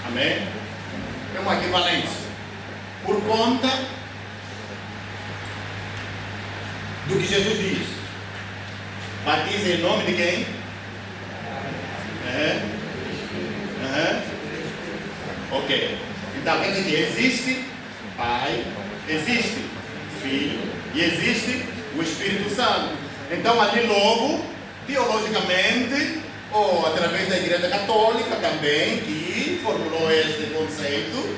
Amém? É uma equivalência. Por conta do que Jesus diz. Batiza em nome de quem? Ok. Então, quer dizer, existe Pai, existe Filho e existe o Espírito Santo. Então, ali logo, teologicamente, ou através da Igreja Católica também, que formulou este conceito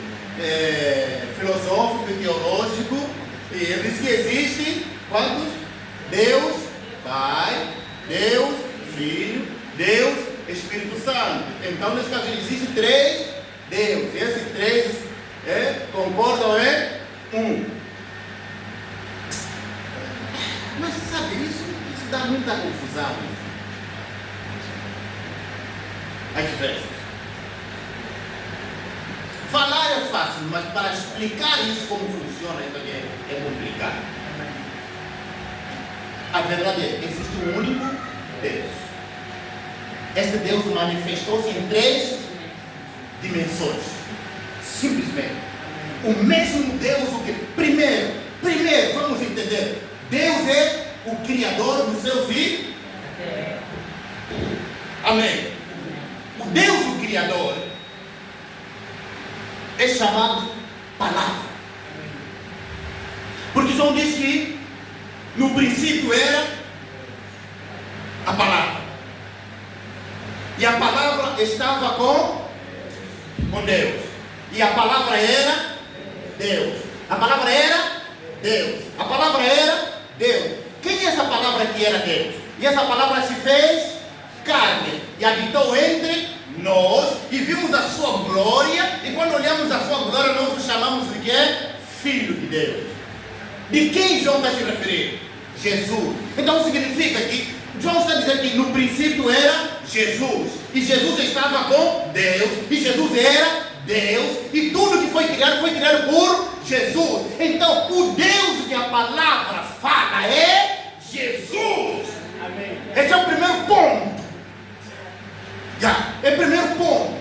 filosófico e teológico, e ele diz que existe quantos? Deus, Pai, Deus, Filho, Deus, Espírito Santo. Então, nesse caso, existem 3 Deus. Esses 3 concordam em 1. Mas sabe, isso dá muita confusão. As diferenças. Falar é fácil, mas para explicar isso como funciona, isso aqui é complicado. A verdade é que existe um único Deus. Este Deus manifestou-se em 3 dimensões. Simplesmente. O mesmo Deus, o que? Primeiro, vamos entender. Deus é o Criador dos seus filhos. Amém. O Deus, o Criador, é chamado Palavra. Porque João diz que no princípio era a Palavra. E a Palavra estava com Deus. E a Palavra era Deus. A Palavra era Deus. A Palavra era Deus. Quem é essa palavra que era Deus? E essa palavra se fez carne e habitou entre nós e vimos a sua glória. E quando olhamos a sua glória, nós o chamamos de quê? Filho de Deus. De quem João está se referindo? Jesus. Então significa que João está dizendo que no princípio era Jesus. E Jesus estava com Deus. E Jesus era Deus. E tudo que foi criado por Jesus. Então o Deus que a palavra fala é Jesus. Amém. Esse é o primeiro ponto. É o primeiro ponto.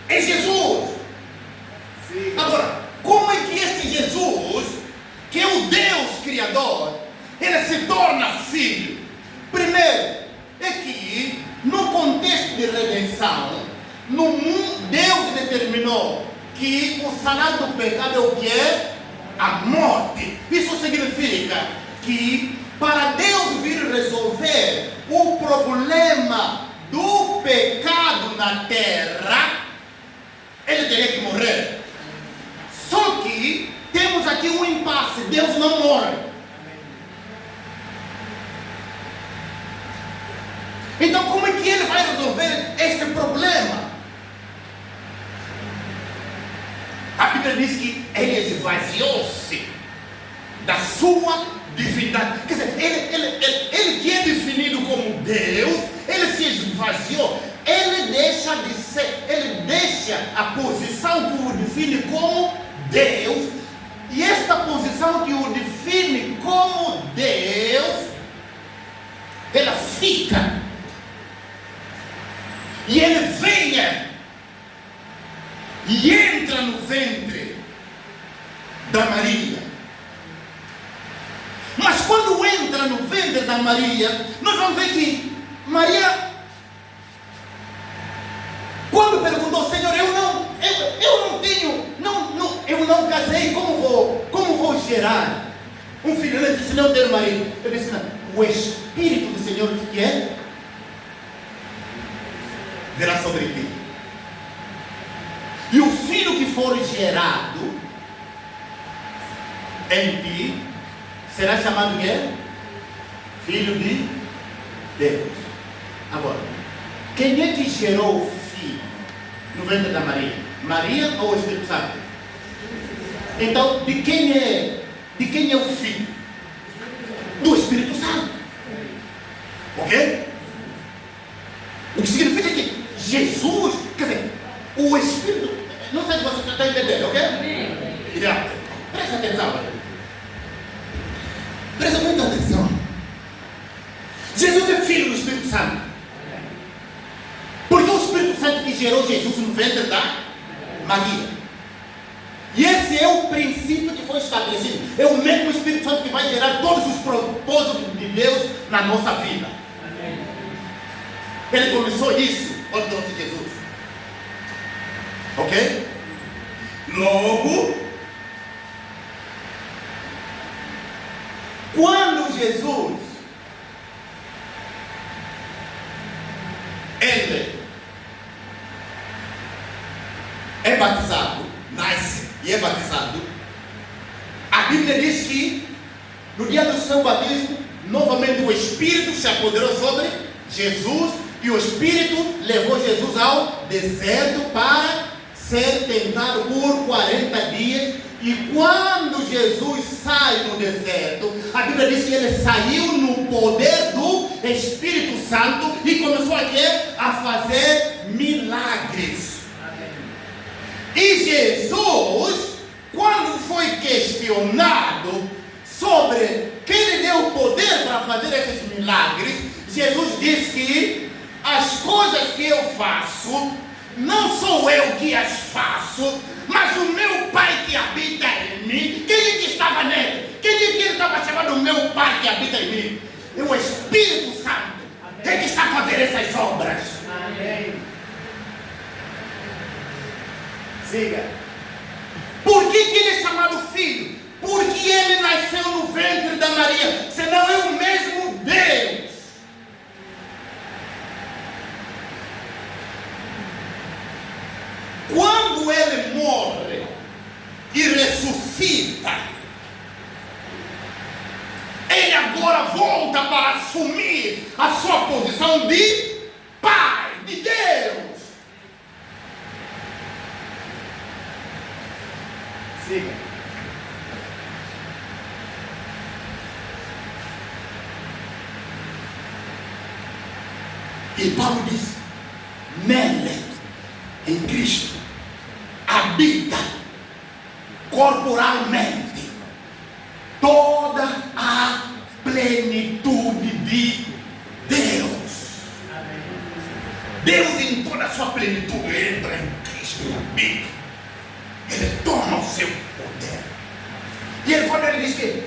É Jesus. Sim. Agora, como é que este Jesus, que é o Deus Criador, ele se torna filho? Primeiro, é que no contexto de redenção, no mundo, Deus determinou que o salário do pecado é o que é? A morte. Isso significa que para Deus vir resolver o problema do pecado na terra, ele teria que morrer. Só que temos aqui um impasse. Deus não morre. Então como é que ele vai resolver este problema? A Bíblia diz que ele esvaziou-se da sua divindade. Quer dizer, ele que é definido como Deus, ele se esvaziou. Ele deixa de ser, ele deixa a posição que o define como Deus. E esta posição que o define como E ele vem e entra no ventre da Maria. Mas quando entra no ventre da Maria, nós vamos ver que Maria, quando perguntou, Senhor, eu não tenho, eu não casei, como vou gerar um filho? Ele disse, não tenho marido. Eu disse, não, o Espírito do Senhor que é? Virá sobre ti. E o filho que for gerado em ti será chamado de quê? Filho de Deus. Agora, quem é que gerou o filho no ventre da Maria? Maria ou o Espírito Santo? Então, de quem é o filho? Do Espírito Santo. Ok? O que significa que Jesus, quer dizer, o Espírito, não sei se você está entendendo, ok? Presta atenção. Presta muita atenção. Jesus é filho do Espírito Santo. Porque o Espírito Santo que gerou Jesus no ventre da Maria. E esse é o princípio que foi estabelecido. É o mesmo Espírito Santo que vai gerar todos os propósitos de Deus na nossa vida. Ele começou isso quando trouxe Jesus. Ok? Logo, quando Jesus ele é batizado, nasce e é batizado, a Bíblia diz que no dia do seu batismo, novamente o Espírito se apoderou sobre Jesus e o Espírito levou Jesus ao deserto para ser tentado por 40 dias. E quando Jesus sai no deserto, a Bíblia diz que ele saiu no poder do Espírito Santo e começou a fazer milagres. E Jesus, quando foi questionado sobre quem lhe deu o poder para fazer esses milagres, Jesus disse que as coisas que eu faço, não sou eu que as faço, mas o meu Pai que habita em mim. Quem é que estava nele? Quem é que ele estava chamando o meu Pai que habita em mim? É o Espírito Santo. Quem é que está fazendo essas obras? Amém. Siga. Por que ele é chamado filho? Porque ele nasceu no ventre da Maria. Senão é o mesmo Deus. Quando ele morre e ressuscita, ele agora volta para assumir a sua posição de Pai, de Deus. Siga. E Paulo diz, nele, em Cristo, habita corporalmente toda a plenitude de Deus. Deus em toda a sua plenitude entra em Cristo e habita. Ele toma o seu poder. E ele, quando ele diz que,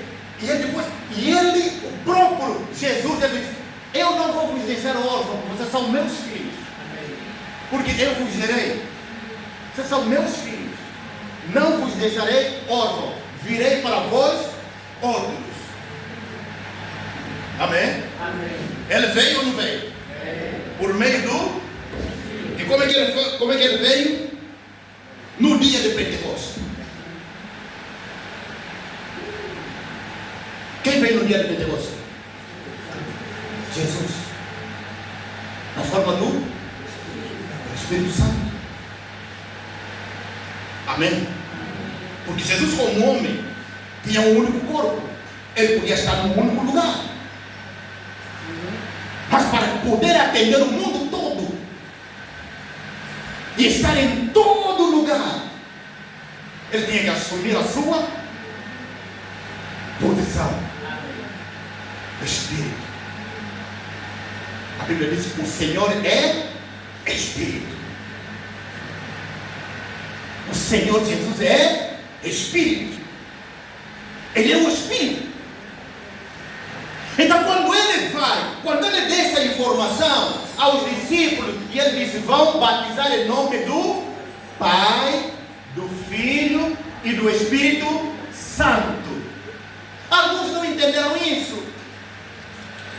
o próprio Jesus, ele diz, eu não vou vos deixar órfãos, vocês são meus filhos, porque eu vos gerei. Vocês são meus filhos, não vos deixarei órfãos, virei para vós outros. Amém? Amém. Ele veio ou não veio? Por meio do... E como é que ele veio? No dia de Pentecostes. Quem veio no dia de Pentecostes? Jesus. Na forma do Espírito Santo. Amém? Porque Jesus, como homem, tinha um único corpo. Ele podia estar num único lugar. Mas para poder atender o mundo todo e estar em todo lugar, ele tinha que assumir a sua posição. Espírito. A Bíblia diz que o Senhor é Espírito. O Senhor Jesus é Espírito. Ele é o Espírito. Então quando ele deixa a informação aos discípulos, e ele diz: vão batizar em nome do Pai, do Filho e do Espírito Santo. Alguns não entenderam isso.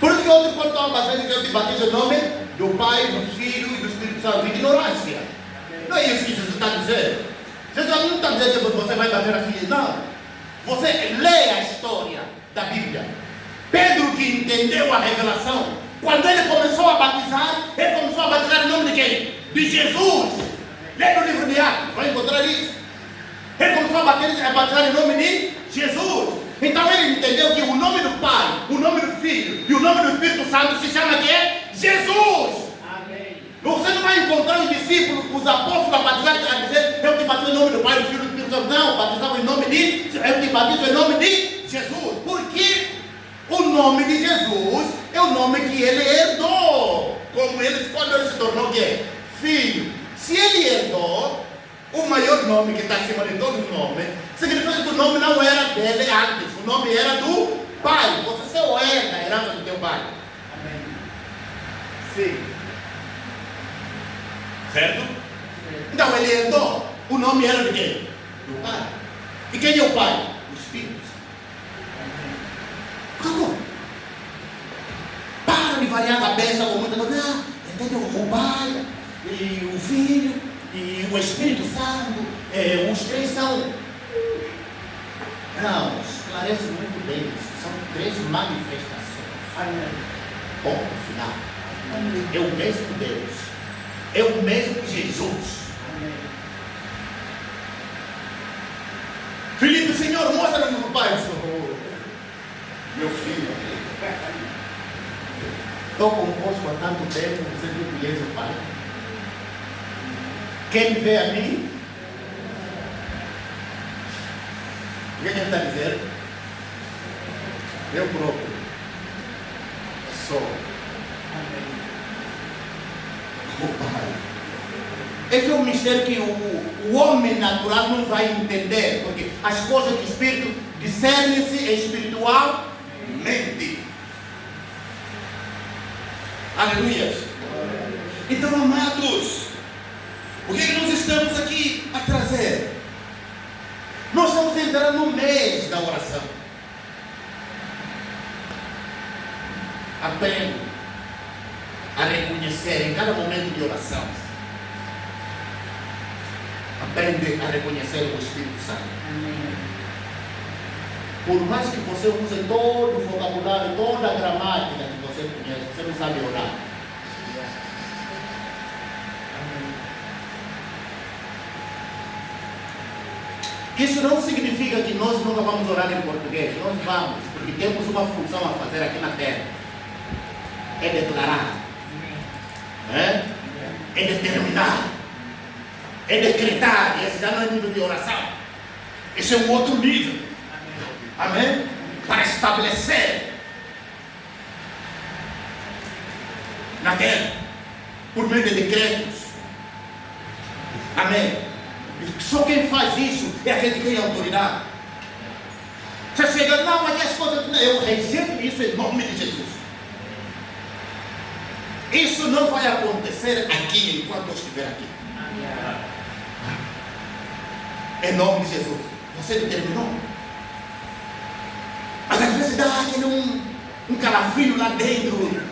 Por isso que outros, quando estão batizando, eu te batizo em nome do Pai, do Filho e do Espírito Santo. Ignorância. Não é isso que Jesus está dizendo. Jesus não está dizendo que você vai bater assim. Não. Você lê a história da Bíblia. Pedro, que entendeu a revelação, quando ele começou a batizar, ele começou a batizar em nome de quem? De Jesus. Lê no livro de Atos, vai encontrar isso. Ele começou a batizar em nome de Jesus. Então ele entendeu que o nome do Pai, o nome do Filho e o nome do Espírito Santo se chama que é Jesus. Amém. Você não vai encontrar os discípulos, os apóstolos a batizar, a dizer: eu te batizo em nome do Pai, do Filho e do Espírito Santo. Não, batizavam em nome de, eu te batizo em nome de Jesus. Porque o nome de Jesus é o nome que ele herdou. Quando ele se tornou que é filho. Se ele herdou o maior nome que está acima de todo o nome, significa que o nome não era dele antes. O nome era do Pai. Você só herda a herança do teu pai. Amém. Sim. Certo? Então ele herdou. O nome era de quem? Do Pai. E quem é o Pai? O Espírito. Acabou. Para de variar a cabeça com muita coisa. Entendeu? O Pai, e o Filho, e o Espírito Santo, os três são. Não, esclarece muito bem isso. São três manifestações. Amém. Ponto final. Amém. É o mesmo Deus. É o mesmo Jesus. Amém. Filipe, Senhor, mostra-nos o Pai. Meu filho, estou convosco há tanto tempo, você não conhece o Pai. Quem me vê a mim, o que ele está dizendo? Eu próprio sou o Pai. Esse é um mistério que o homem natural não vai entender, porque as coisas do Espírito discernem-se espiritualmente. Aleluia. Então, amados, o que nós estamos aqui a trazer? Nós estamos entrando no mês da oração. Aprenda a reconhecer em cada momento de oração. Aprende a reconhecer o Espírito Santo. Amém. Por mais que você use todo o vocabulário, toda a gramática que você conhece, você não sabe orar. Isso não significa que nós nunca vamos orar em português. Nós vamos, porque temos uma função a fazer aqui na terra. É declarar. É determinar. É decretar. Esse já não é nível de oração. Esse é um outro nível. Amém? Para estabelecer na terra, por meio de decretos. Amém? Só quem faz isso é aquele que tem autoridade. Você chega, não, mas as coisas, eu rejeito isso em nome de Jesus. Isso não vai acontecer aqui enquanto eu estiver aqui. Em nome de Jesus. Você determinou? Mas às vezes dá aquele um calafrio lá dentro.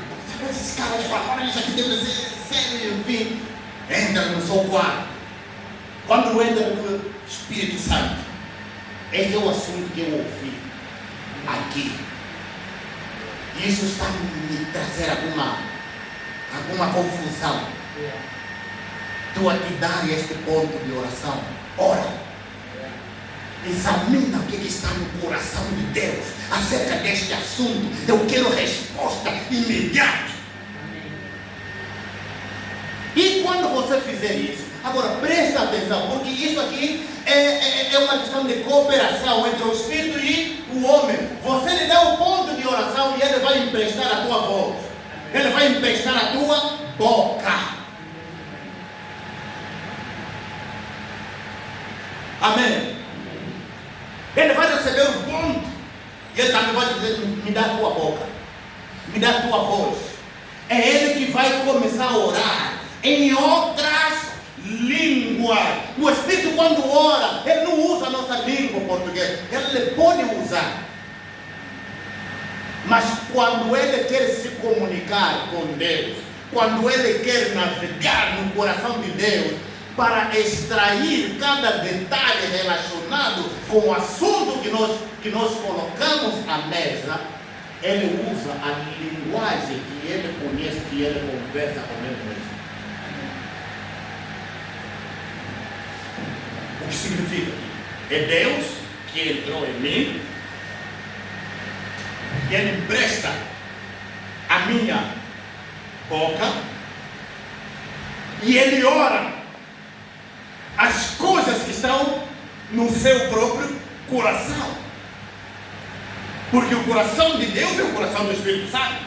Esses caras falam, isso aqui deve ser sério, enfim. Entra no seu quarto. Quando entra no Espírito Santo, esse é o assunto que eu ouvi aqui. Isso está me trazer alguma confusão. Estou a te dar este ponto de oração. Ora. Examina o que está no coração de Deus acerca deste assunto. Eu quero resposta imediata. E quando você fizer isso, agora presta atenção, porque isso aqui é uma questão de cooperação entre o Espírito e o homem. Você lhe dá o ponto de oração e ele vai emprestar a tua voz. Ele vai emprestar a tua boca. me dá a tua boca, me dá a tua voz. É Ele que vai começar a orar em outras línguas. O Espírito, quando ora, Ele não usa a nossa língua portuguesa, Ele pode usar. Mas quando Ele quer se comunicar com Deus, quando Ele quer navegar no coração de Deus, para extrair cada detalhe relacionado com o assunto que nós colocamos à mesa, Ele usa a linguagem que Ele conhece, que Ele conversa com Ele mesmo. O que significa? É Deus que entrou em mim, e Ele empresta a minha boca, e Ele ora as coisas que estão no seu próprio coração. Porque o coração de Deus é o coração do Espírito Santo.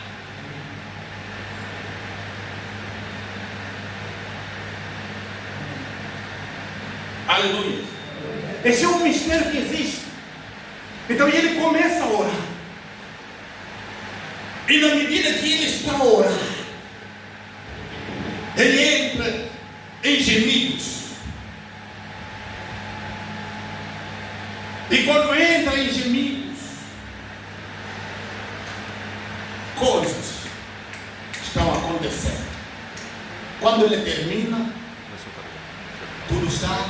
Aleluia. Esse é um mistério que existe. Então ele começa a orar. E na medida que ele está a orar, ele entra em gemidos. E quando entra em gemidos, coisas estão acontecendo. Quando ele termina, tudo está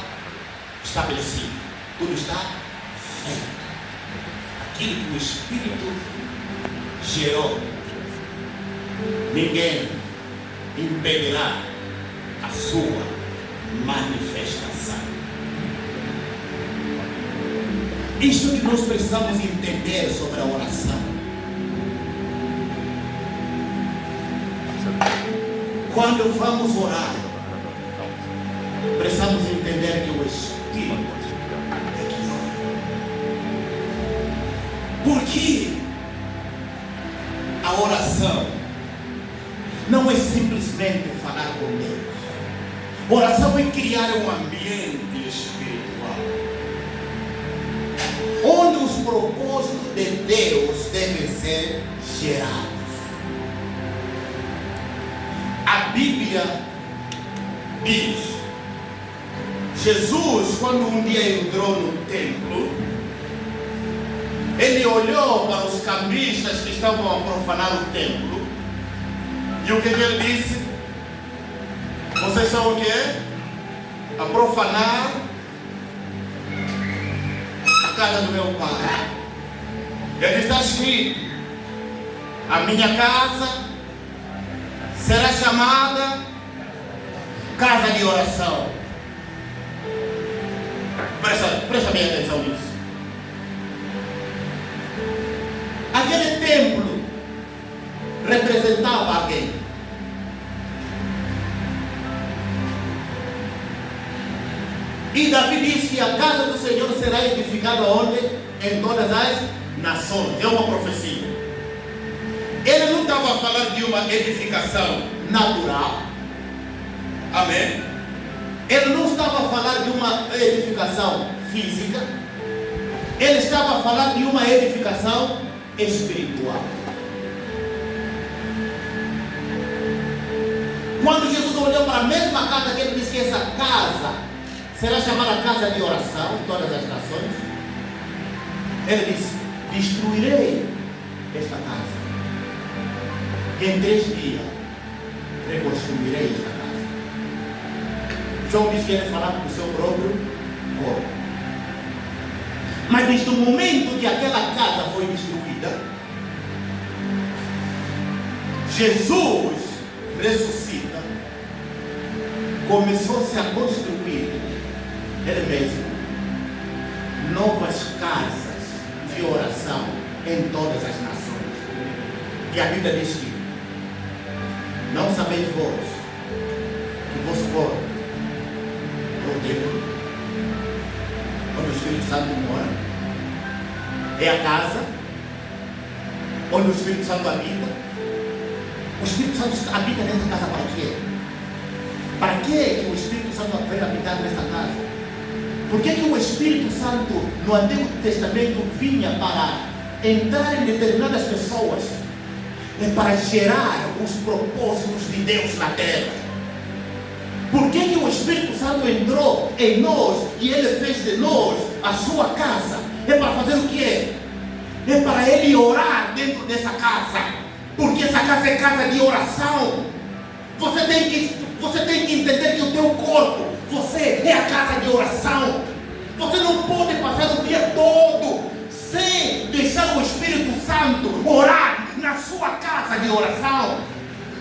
estabelecido, tudo está feito. Aquilo que o Espírito gerou, ninguém impedirá a sua manifestação. Isso que nós precisamos entender sobre a oração. Quando vamos orar, precisamos entender que o Espírito é que ora. Porque a oração não é simplesmente falar com Deus. Oração é criar um ambiente espiritual, onde os propósitos de Deus devem ser gerados. A Bíblia diz: Jesus, quando um dia entrou no templo, ele olhou para os cambistas que estavam a profanar o templo, e o que ele disse? Vocês são o quê? A profanar casa do meu pai. Ele está escrito: a minha casa será chamada casa de oração. Presta bem atenção nisso. Aquele templo representava alguém. E Davi disse que a casa do Senhor será edificada onde? Em todas as nações. É uma profecia. Ele não estava a falar de uma edificação natural. Amém? Ele não estava a falar de uma edificação física. Ele estava a falar de uma edificação espiritual. Quando Jesus olhou para a mesma casa, que ele disse que essa casa será chamada casa de oração em todas as nações, ele disse: destruirei esta casa, e em 3 dias reconstruirei esta casa. João disse que ele falava com o seu próprio corpo. Mas desde o momento que aquela casa foi destruída, Jesus ressuscita, começou-se a construir ele mesmo novas casas de oração em todas as nações. E a Bíblia diz que: não sabeis vós que o vosso corpo é o templo onde o Espírito Santo mora? É a casa onde o Espírito Santo habita. O Espírito Santo habita nessa casa para quê? Para que o Espírito Santo veio habitar nessa casa? Por que o Espírito Santo no Antigo Testamento vinha para entrar em determinadas pessoas é para gerar os propósitos de Deus na terra. Por que que o Espírito Santo entrou em nós e Ele fez de nós a sua casa? É para fazer o quê? É para Ele orar dentro dessa casa, porque essa casa é casa de oração. Você tem que entender que o teu corpo, você é a casa de oração. Você não pode passar o dia todo sem deixar o Espírito Santo orar na sua casa de oração.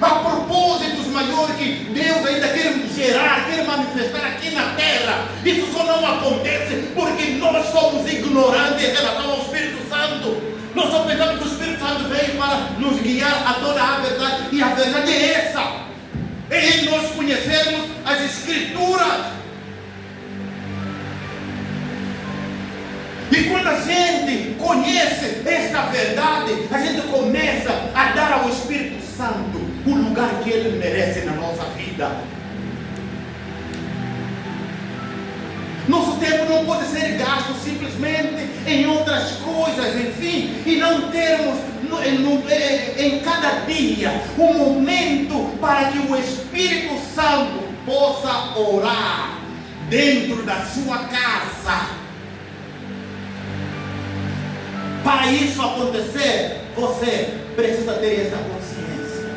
Há propósitos maiores que Deus ainda quer gerar, quer manifestar aqui na terra. Isso só não acontece porque nós somos ignorantes em relação ao Espírito Santo. Nós só pensamos que o Espírito Santo veio para nos guiar a toda a verdade. E a verdade é essa. É nós conhecermos as Escrituras. E quando a gente conhece esta verdade, a gente começa a dar ao Espírito Santo o lugar que Ele merece na nossa vida. Nosso tempo não pode ser gasto simplesmente em outras coisas, enfim, e não termos em cada dia um momento para que o Espírito Santo possa orar dentro da sua casa. Para isso acontecer, você precisa ter essa consciência.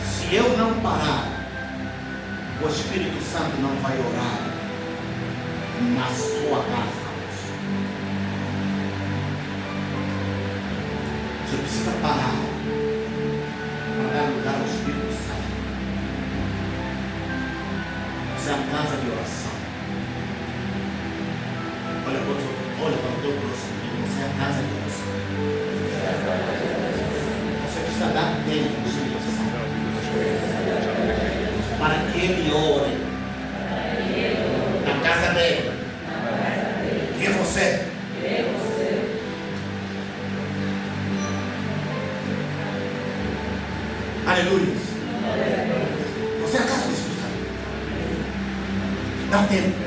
Se eu não parar, o Espírito Santo não vai orar na sua casa. Você precisa parar para dar lugar ao Espírito Santo. Você é a casa de oração. Olha para o teu próximo, você é a casa de oração. Você precisa dar tempo ao Espírito Santo para que Ele ore na casa dele. E você? Aleluia. Você é a casa do Espírito Santo. Dá tempo.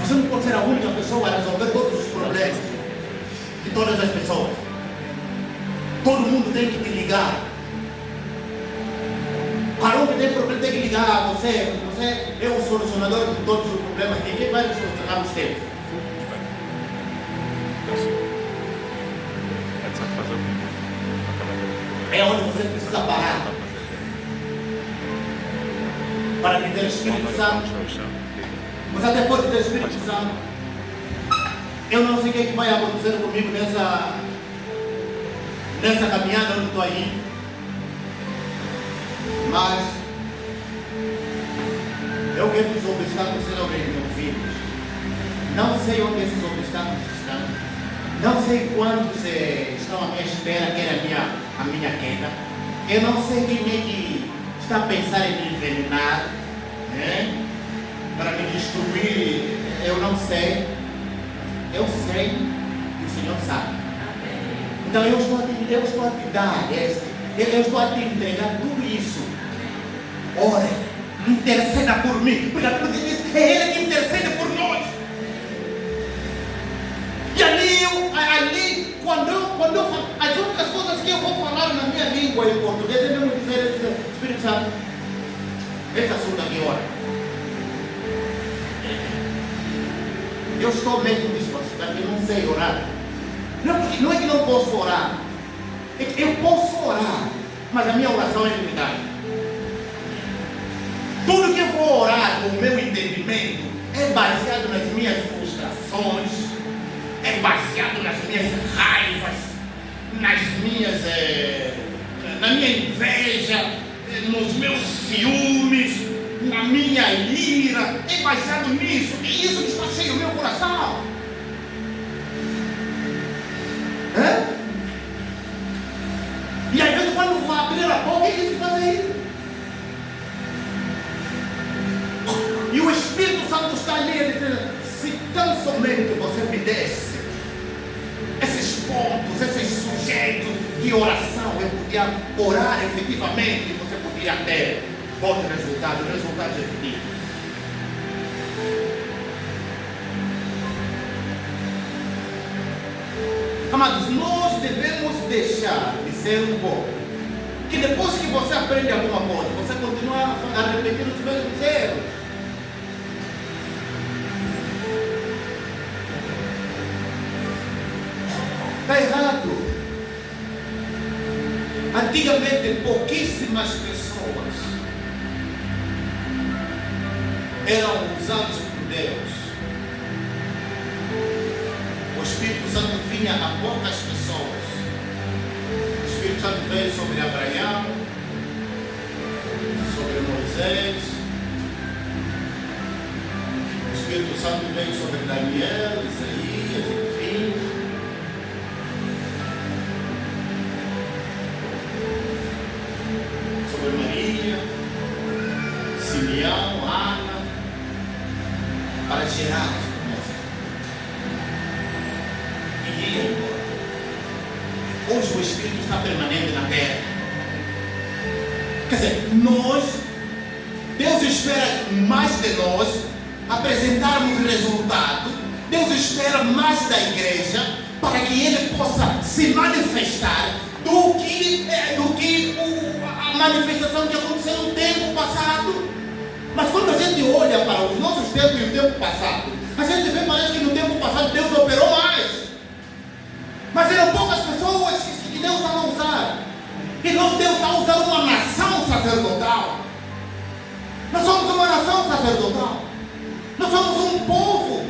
Você não pode ser a única pessoa a resolver todos os problemas de todas as pessoas. Todo mundo tem que te ligar. Para um que tem problema tem que ligar a você. Você é o solucionador de todos os problemas. Ninguém vai solucionar os teus. É onde você precisa parar para viver o Espírito Santo. Você até pode ter Espírito Santo. Eu não sei o que vai acontecer comigo nessa caminhada onde estou aí. Mas eu quero que os obstáculos sejam removidos. Não sei onde esses obstáculos estão. Não sei quantos estão à minha espera, que era a minha queda. Eu não sei quem é que está a pensar em me envenenar, né? Para me destruir. Eu não sei. Eu sei que o Senhor sabe. Então eu estou a te dar eu estou a te entregar tudo isso. Ore, interceda por mim, porque a Bíblia diz, é Ele que intercede por nós. E ali quando eu falo, as únicas coisas que eu vou falar na minha língua em português, é mesmo dizer, Espírito Santo, esse assunto aqui, ora. Eu estou mesmo disposto, porque eu não sei orar. Não é que não posso orar. É que eu posso orar, mas a minha oração é limitada. Tudo que eu vou orar com o meu entendimento é baseado nas minhas frustrações, é baseado nas minhas raivas, na minha inveja, nos meus ciúmes, na minha ira, é baseado nisso, e isso que está cheio o meu coração. E às vezes quando vou abrir a boca, é isso que faz aí. E o Espírito Santo está ali, ele diz, se tão somente você me desse esses pontos, esses sujeitos de oração, eu podia orar efetivamente, você podia ter bons resultados efetivos. Amados, nós devemos deixar de ser um povo que depois que você aprende alguma coisa, você continua a repetir os mesmos erros. Está errado. Antigamente, pouquíssimas pessoas eram usadas por Deus. O Espírito Santo vinha a poucas pessoas. O Espírito Santo veio sobre Abraão, sobre Moisés. O Espírito Santo veio sobre Daniel, Isaías, enfim. Sobre Maria, Simeão, Ana, para gerar as promessas. E ia embora. Hoje o Espírito está permanente na terra. Quer dizer, Deus espera mais de nós apresentarmos resultado. Deus espera mais da igreja para que Ele possa se manifestar do que a manifestação que aconteceu no tempo passado. Mas quando a gente olha para os nossos tempos e o tempo passado, a gente vê, parece que no tempo passado Deus operou mais. Mas eram poucas pessoas que Deus estava a usar. E Deus está a usar uma nação sacerdotal. Nós somos uma nação sacerdotal. Nós somos um povo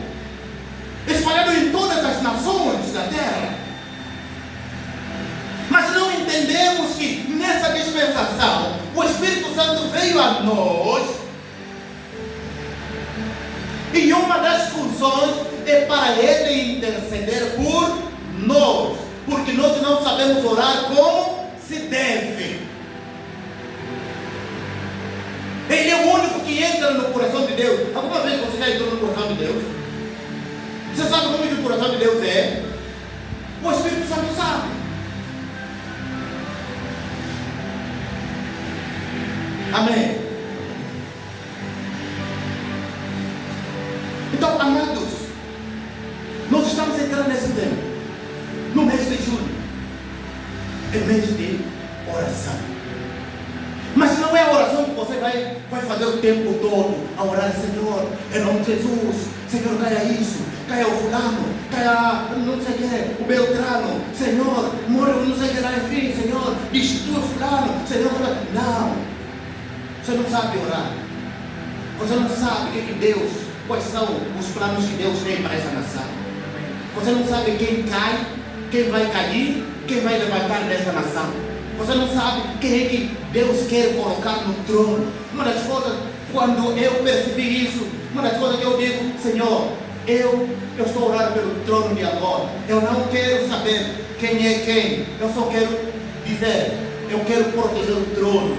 espalhado em todas as nações da terra. Mas não entendemos que nessa dispensação o Espírito Santo veio a nós e uma das funções é para Ele interceder por nós, porque nós não sabemos orar como se deve. Ele é o único que entra no coração de Deus. Alguma vez você já entrou no coração de Deus? Você sabe como é que o coração de Deus é? O Espírito Santo sabe. Amém. Então, amados, nós estamos entrando nesse tempo, no mês de julho. É mês de oração. Mas não é a oração que você vai fazer o tempo todo a orar: Senhor, em nome de Jesus, Senhor, caia isso, caia o fulano, caia não sei o que, o Beltrano, Senhor, morre não sei o que lá, enfim, Senhor, destrua o fulano, Senhor. Não. Você não sabe orar. Você não sabe quais são os planos que Deus tem para essa nação. Você não sabe quem cai, quem vai cair, quem vai levantar nessa nação. Você não sabe quem é que Deus quer colocar no trono. Uma das coisas, quando eu percebi isso, uma das coisas que eu digo: Senhor, eu estou orando pelo trono de agora. Eu não quero saber quem é quem. Eu só quero dizer: eu quero proteger o trono.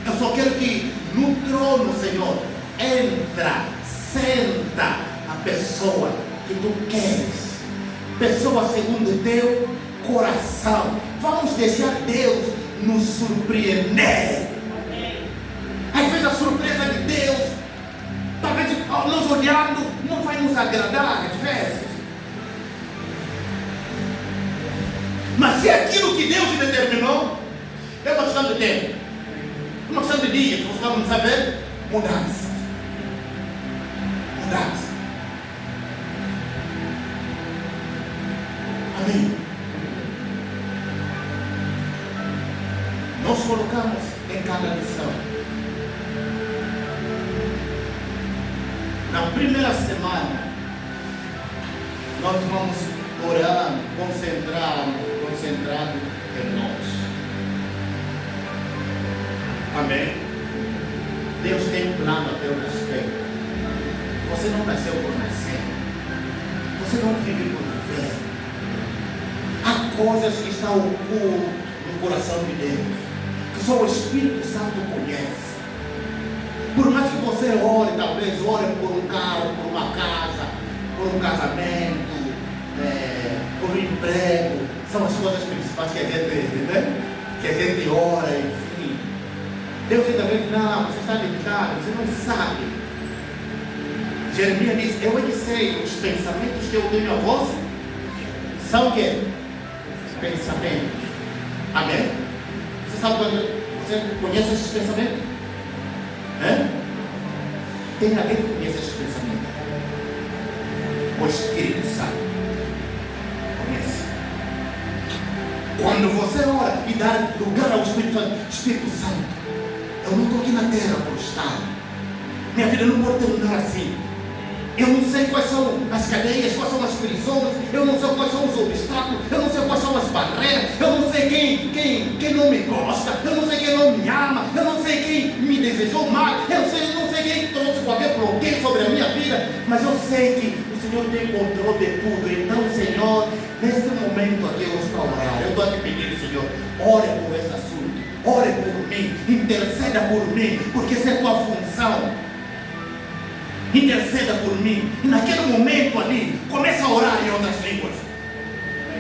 Eu só quero que no trono, Senhor, senta a pessoa que tu queres. Pessoa segundo o teu coração. Vamos deixar Deus nos surpreender. Às vezes a surpresa de Deus, talvez nós olhando, não vai nos agradar às vezes. Mas se aquilo que Deus determinou, é uma questão de tempo. Uma questão de dias, nós vamos saber mudança. Mudança. Amém. Nós colocamos em cada lição. Na primeira semana, nós vamos orar, concentrado em nós. Amém? Deus tem um plano a teu respeito. Você não nasceu por nascer. Você não vive por viver. Há coisas que estão ocultas no coração de Deus, que só o Espírito Santo conhece. Por mais que você ore, talvez ore por um carro, por uma casa, por um casamento, por um emprego, são as coisas principais que a gente, né? Que a gente ora, enfim. Deus ainda vem: não, você está limitado, você não sabe. Jeremias diz: eu é que sei os pensamentos que eu tenho a vós, são o quê? pensamentos. Amém? Você sabe quando você conhece esses pensamentos? Tem alguém que conhece esses pensamentos? O Espírito Santo conhece. Quando você ora e dá lugar ao Espírito Santo, eu não estou aqui na terra por estar. Minha vida não pode terminar assim. Eu não sei quais são as cadeias, quais são as prisões, eu não sei quais são os obstáculos, eu não sei quais são as barreiras, eu não sei quem não me gosta, eu não sei quem não me ama, eu não sei quem me desejou mal, eu não sei quem trouxe qualquer bloqueio sobre a minha vida, mas eu sei que o Senhor tem controle de tudo. Então, Senhor, nesse momento aqui eu estou a orar, eu estou a te pedir, Senhor, ore por esse assunto, ore por mim, interceda por mim, porque essa é a tua função. Interceda por mim. E naquele momento ali, começa a orar em outras línguas.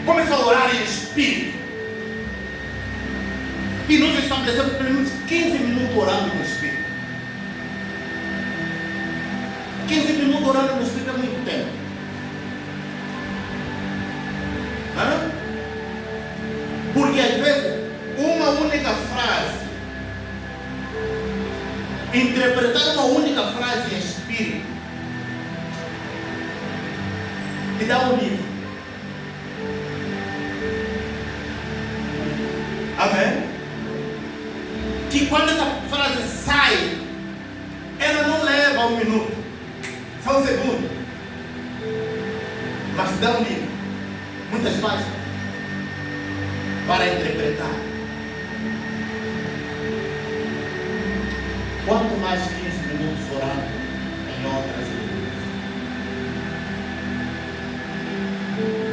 Começa a orar em espírito. E nós estabelecemos pelo menos 15 minutos orando no espírito. 15 minutos orando no espírito é muito tempo. Porque às vezes uma única frase, interpretar uma única frase em espírito, e dá um livro. Amém? Que quando essa frase sai, ela não leva 1 minuto, só 1 segundo, mas dá um livro, muitas páginas, para interpretar. Quanto mais 15 minutos orando em outras línguas,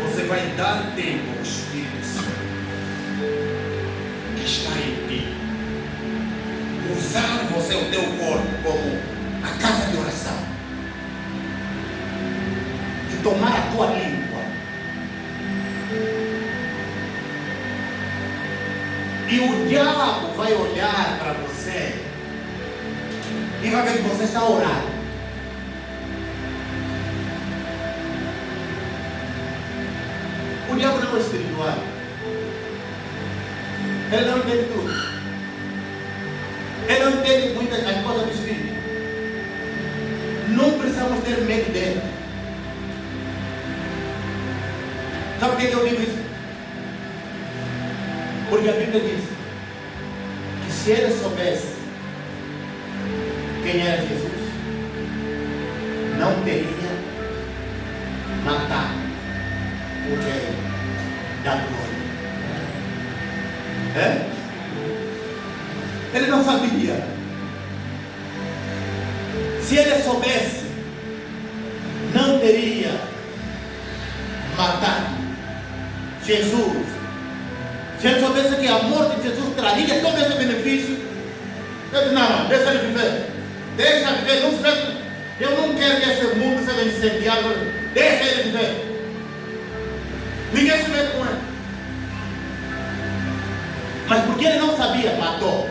você vai dar tempo ao Espírito Santo que está em ti usar você, o teu corpo, como a casa de oração e tomar a tua língua e o diabo vai olhar para você e vai ver que você está orando. O diabo não é espiritual. Ele não entende tudo. Ele não entende muitas coisas do espírito. Não precisamos ter medo dele. Sabe por que eu digo isso? Porque a Bíblia diz que se ele soubesse quem era Jesus, não teria matado o rei da glória. Ele não sabia. Se ele soubesse, não teria matado Jesus. Se ele soubesse que a morte de Jesus traria todo esse benefício, ele disse: não, deixa ele viver. Deixa viver, não se mete. Eu não quero que esse mundo seja incendiado. Deixa ele viver. Ninguém se mete com ele. Mas porque ele não sabia, matou.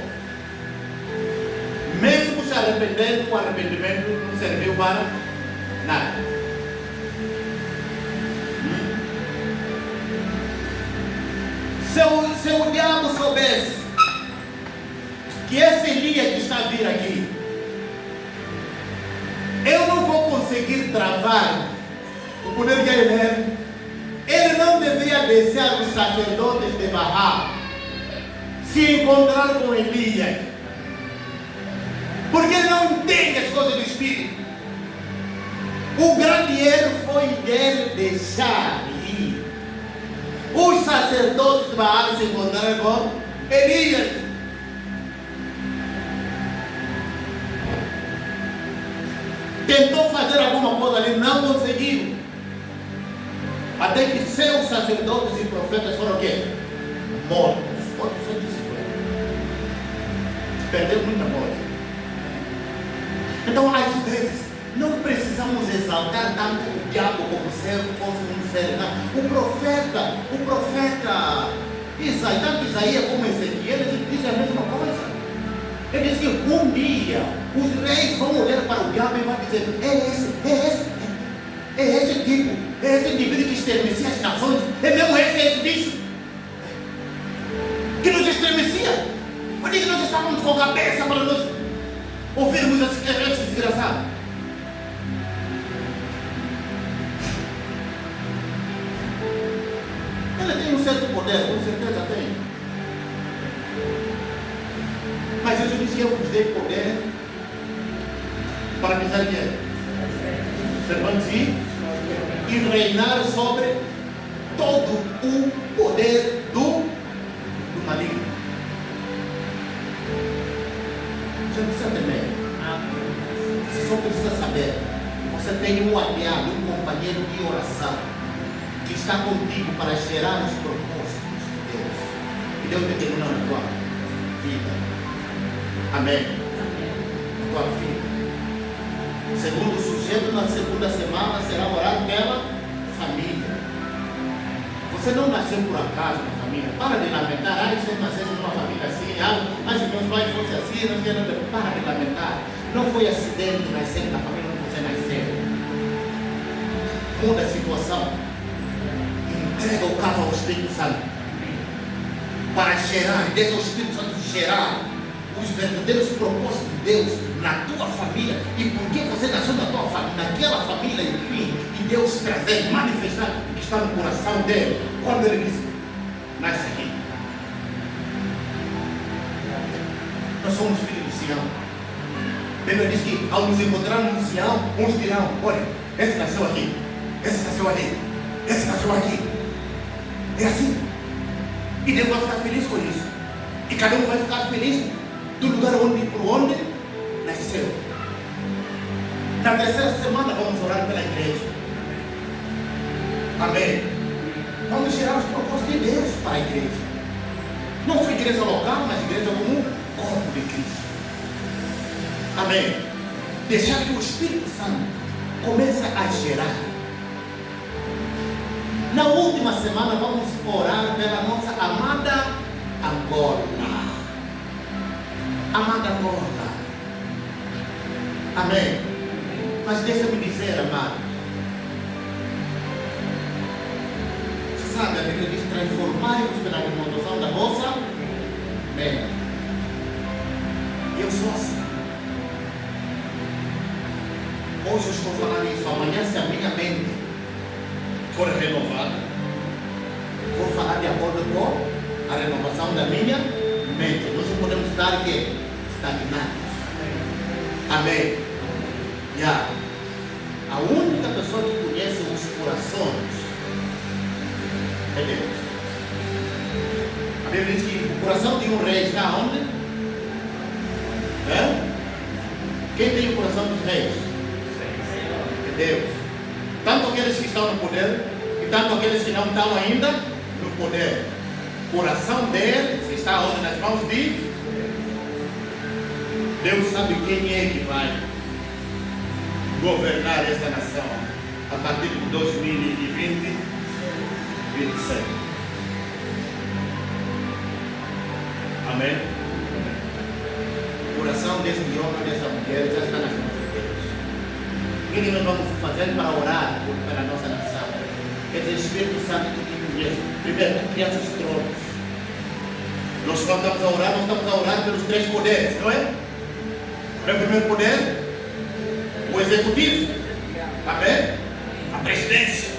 Mesmo se arrependendo, o arrependimento não serviu para nada. Se o diabo soubesse que esse Elias que está a vir aqui, eu não vou conseguir travar o poder que ele é. Ele não deveria deixar os sacerdotes de Baal se encontrar com Elias, porque ele não entende as coisas do Espírito. O grande erro foi dele deixar ir os sacerdotes de Baal se encontraram com Elias. Tentou fazer alguma coisa ali, não conseguiu. Até que seus sacerdotes e profetas foram o quê? Mortos. Mortos são discípulos. Perdeu muita coisa. Então, às vezes, não precisamos exaltar tanto o diabo como se ele fosse um ser. Não. O profeta Isaías, tanto Isaías como Ezequiel, eles dizem a mesma coisa. Ele diz que um dia os reis vão olhar para o diabo e vão dizer: é esse tipo, é esse indivíduo que esternecia as nações, é mesmo esse bicho. estávamos com a cabeça para nós ouvirmos esse desgraçado. Ele tem um certo poder, com certeza tem. Mas Jesus disse que eu vos dei poder para pisar quê? Serpentes e reinar sobre todo o poder do maligno. Você não precisa temer. Você só precisa saber. Você tem um aliado, um companheiro de oração que está contigo para gerar os propósitos de Deus. E Deus determinou na tua vida. Amém. Na tua vida. Segundo o sujeito, na segunda semana será orado pela família. Você não nasceu por acaso na família. Para de lamentar. Se eu nascesse numa família assim, mas se meus pais fossem assim, não tinha nada. Para de lamentar. Não foi acidente nascer na família onde você nasceu. Muda a situação. Entrega o caso ao Espírito Santo. Para gerar, deixa o Espírito Santo gerar os verdadeiros propósitos de Deus na tua família. E porque você nasceu na tua família, naquela família, enfim, e Deus trazer, manifestar o que está no coração dele. Quando ele diz, nasce aqui. Nós somos filhos de Sião. A Bíblia diz que ao nos encontrarmos no Sião, uns dirão, olha, esse nasceu aqui, esse nasceu ali, esse nasceu aqui. É assim. E Deus vai ficar feliz com isso. E cada um vai ficar feliz do lugar por onde nasceu. Na terceira semana vamos orar pela igreja. Amém. Vamos gerar os propósitos de Deus para a igreja. Não só igreja local, mas igreja como um corpo de Cristo. Amém. Deixar que o Espírito Santo comece a gerar. Na última semana vamos orar pela nossa amada Angola. Amada Angola. Amém. Mas deixa-me dizer, amado. Você sabe, a Bíblia diz: transformai-vos pela renovação da vossa mente. Eu sou assim. Hoje eu estou falando isso. Amanhã, se a minha mente for renovada, vou falar de acordo com a renovação da minha mente. Nós não podemos estar aqui estagnados. Amém. A única pessoa que conhece os corações é Deus. A Bíblia diz que o coração de um rei está onde? Quem tem o coração dos reis? É Deus. Tanto aqueles que estão no poder e tanto aqueles que não estão ainda no poder. O coração deles está onde? Nas mãos de Deus. Sabe quem é que vai governar esta nação a partir de 2020, 27. Amém? O coração desse homem, dessa mulher já está nas mãos de Deus. O que nós vamos fazer para orar pela nossa nação? Quer dizer, o Espírito Santo que conhece. Primeiro, criar os tronos. Nós quando estamos a orar, nós estamos a orar pelos três poderes, não é? Qual é o primeiro poder? O executivo. Amém? A presidência.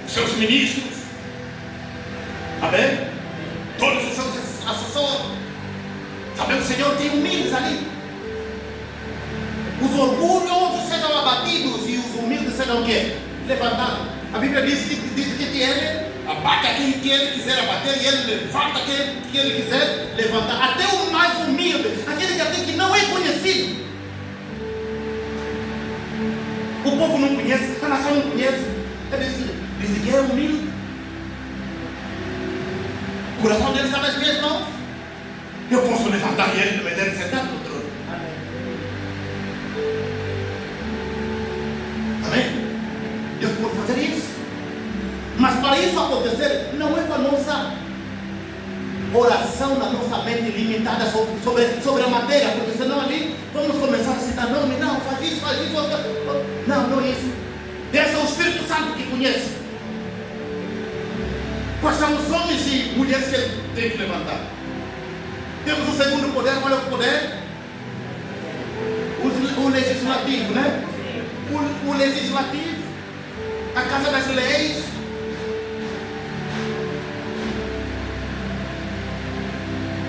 Os seus ministros. Amém? Todos os seus assessores. Sabemos que o Senhor tem humildes ali. Os orgulhosos sejam abatidos e os humildes sejam o quê? Levantados. A Bíblia diz que ele abate aquele que ele quiser abater e ele levanta aquele que ele quiser levantar. Até o mais humilde, aquele que até que não é conhecido. O povo não conhece, a nação não conhece. Ele diz que é humilde. O coração dele está nas minhas mãos. Eu posso levantar e ele me deve sentar no trono. Amém? Deus pode fazer isso. Mas para isso acontecer, não é com a nossa oração na nossa mente limitada sobre a matéria, porque senão ali vamos começar a citar nome, não, faz isso, não é isso. Deixa o Espírito Santo que conhece. Quais são os homens e mulheres que ele tem que levantar? Temos o segundo poder. Qual é o poder? O legislativo, né? O legislativo, a casa das leis.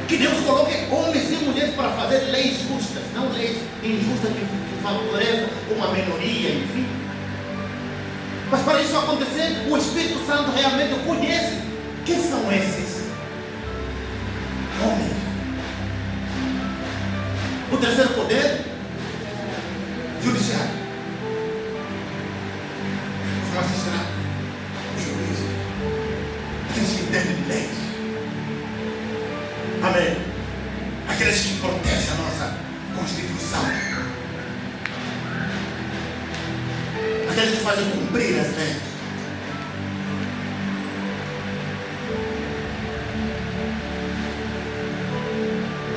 Que Deus coloque homens e mulheres para fazer leis justas, não leis injustas que favorecem uma minoria, enfim. Mas para isso acontecer, o Espírito Santo realmente conhece quem são esses homens. O terceiro poder, judiciário. Os magistrados, os juízes, aqueles que entendem de leis. Amém. Aqueles que protegem a nossa Constituição. Aqueles que fazem cumprir as leis.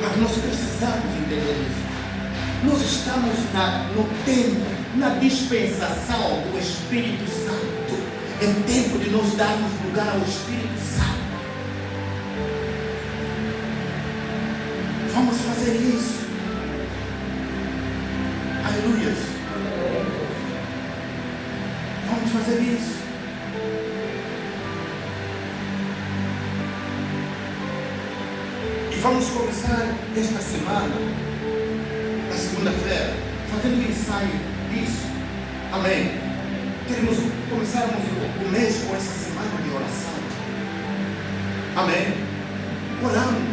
Mas nós precisamos entender isso. Nós estamos no tempo, na dispensação do Espírito Santo. É tempo de nós darmos lugar ao Espírito Santo. Vamos fazer isso. Aleluia. Vamos fazer isso. E vamos começar esta semana, na segunda-feira, fazendo um ensaio disso. Amém. Queremos começarmos o mês com essa semana de oração. Amém. Orando.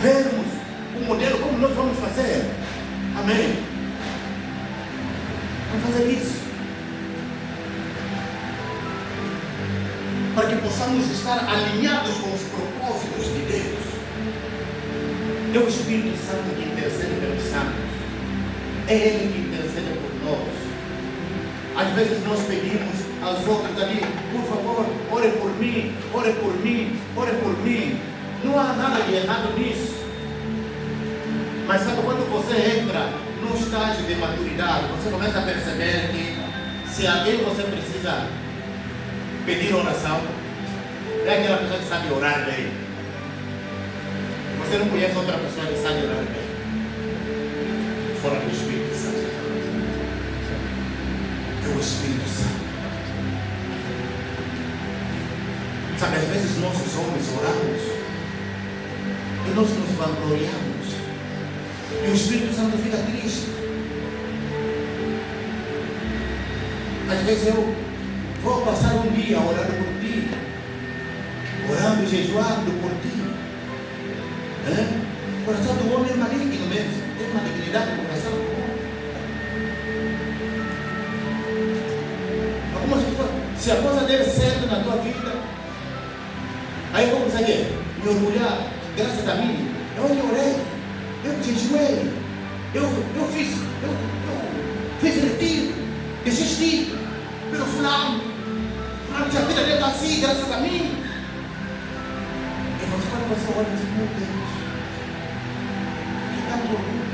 Vermos o modelo como nós vamos fazer. Amém. Vamos fazer isso para que possamos estar alinhados com os propósitos de Deus. É o Espírito Santo que intercede pelos santos. É Ele que intercede por nós. Às vezes nós pedimos aos outros ali, por favor, ore por mim, ore por mim, ore por mim. Não há nada de errado nisso. Mas sabe quando você entra num estágio de maturidade, você começa a perceber que se alguém você precisa pedir oração, é aquela pessoa que sabe orar bem. Você não conhece outra pessoa que sabe orar bem fora do Espírito Santo. É o Espírito Santo. Sabe, às vezes nossos homens oramos e nós nos vangloriamos. E o Espírito Santo fica triste. Às vezes eu vou passar um dia orando por ti, orando e jejuando por ti. O coração do homem é maligno mesmo. Tem uma dignidade no coração do homem. Algumas pessoas, se a coisa der certo na tua vida, aí vamos aqui, me orgulhar, graças a mim, eu orei, eu jejuei, eu fiz retiro, desisti, pelo fulano que a vida dele está assim, graças a mim. E você, quando você olha e diz, meu Deus, que tanto orgulho.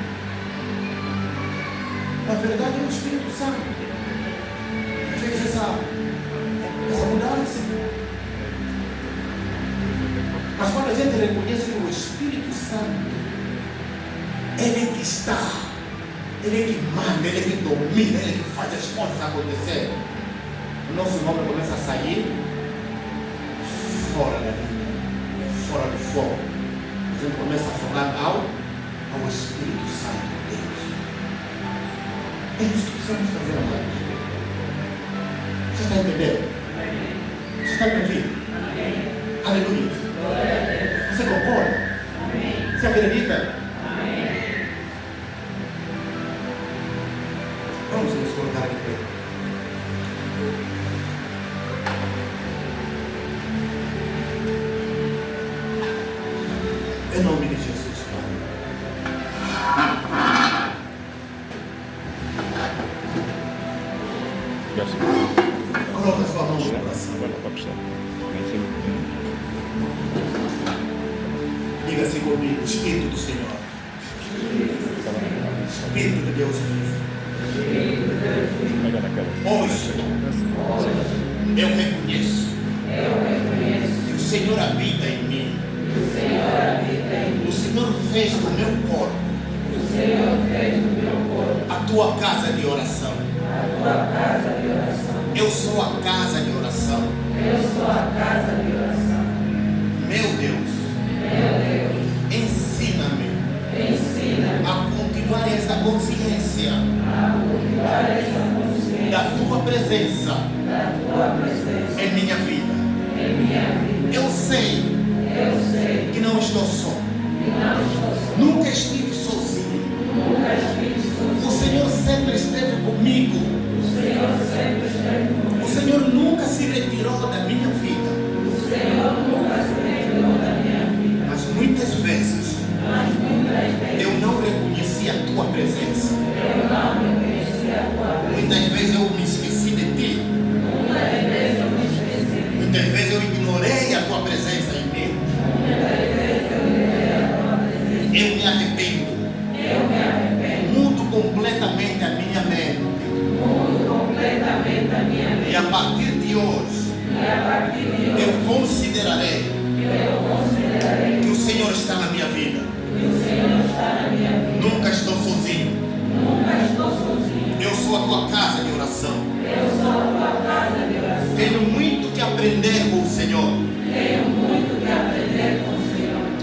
Na verdade é o Espírito Santo que fez essa mudança. Mas quando a gente reconhece que o Espírito Santo, Ele é que está, Ele é que manda, Ele é que domina, Ele é que faz as coisas acontecer, o nosso nome começa a sair fora da vida, fora do fogo. A gente começa a falar ao Espírito Santo de Deus. É isso que precisamos fazer, amados. Você está entendendo? Você está me ouvindo? Aleluia. Você concorda? Amém. Você acredita? Amém. Vamos nos colocar aqui pé. Em nome de Jesus, Pai. Coloca a sua mão no coração. Diga assim comigo, Espírito do Senhor, Espírito de Deus vivo. Hoje eu reconheço que o Senhor habita em mim. O Senhor fez do meu corpo a tua casa de oração. Eu sou a casa de oração. Meu Deus, ensina-me a cultivar essa consciência da tua presença em minha vida. Eu sei que não estou só. Nunca estive sozinho. O Senhor sempre esteve comigo. O Senhor nunca se retirou da minha vida. Mas muitas vezes eu não reconheci a tua presença. Muitas vezes eu me esqueci de ti. Muitas vezes eu ignorei a tua presença em mim. Eu me arrependo. Mudo completamente a minha mente. E a partir de hoje, eu considerarei que o Senhor está na minha vida. Nunca estou sozinho. Eu sou a tua casa de oração. Tenho muito que aprender com o Senhor.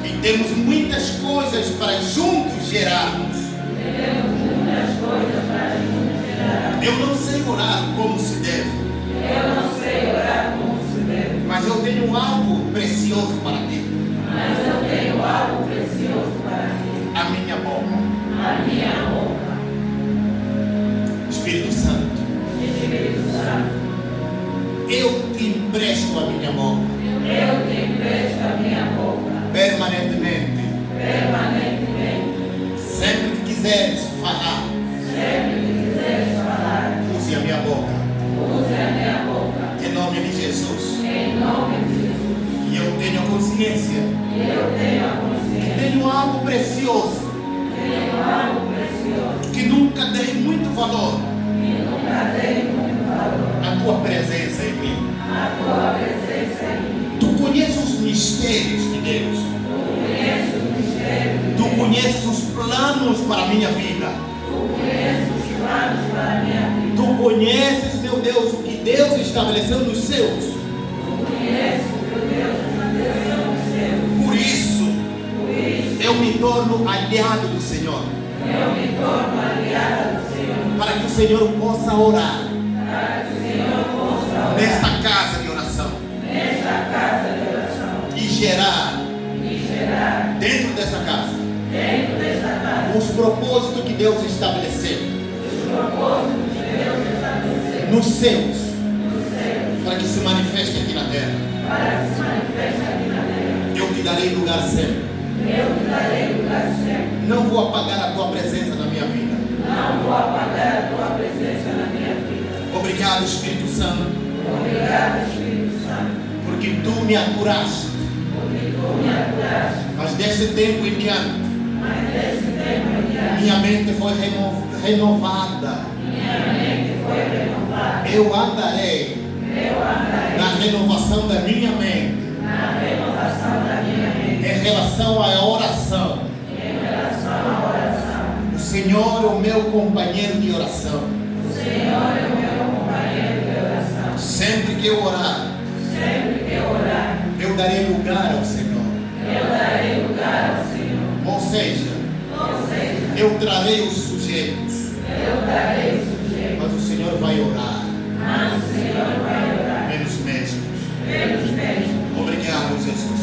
E temos muitas coisas para juntos gerarmos. Eu não sei orar como se deve. Mas eu tenho algo precioso para ti. A minha boca. Espírito Santo. Eu te empresto a minha boca. Permanentemente. Sempre que quiseres falar. Use a minha boca. Em nome de Jesus. E eu tenho a consciência. Que tenho algo precioso. Que nunca dei muito valor. A tua presença em mim. Tu conheces os mistérios de Deus. Tu conheces os planos para a minha vida. Tu conheces, meu Deus, o que Deus estabeleceu nos seus. Por isso, eu me torno aliado do Senhor. Para que o Senhor possa orar nesta casa de oração. E gerar dentro dessa casa os propósitos que Deus estabeleceu nos seus, para que se manifeste aqui na terra. Eu te darei lugar sempre. Não vou apagar a tua presença na minha vida. Obrigado, Espírito Santo. Porque tu me aturaste. Mas desse tempo em diante, minha mente foi renovada. Eu andarei na renovação da minha mente. Em relação à oração. O Senhor é o meu companheiro de oração. Sempre que eu orar, eu darei lugar ao Senhor. Ou seja, eu trarei os sujeitos. Mas o Senhor vai orar. Pelos médicos. Obrigado, Jesus.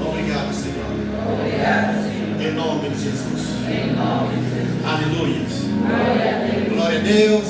Obrigado, Senhor. Em nome de Jesus. Aleluia. Glória a Deus.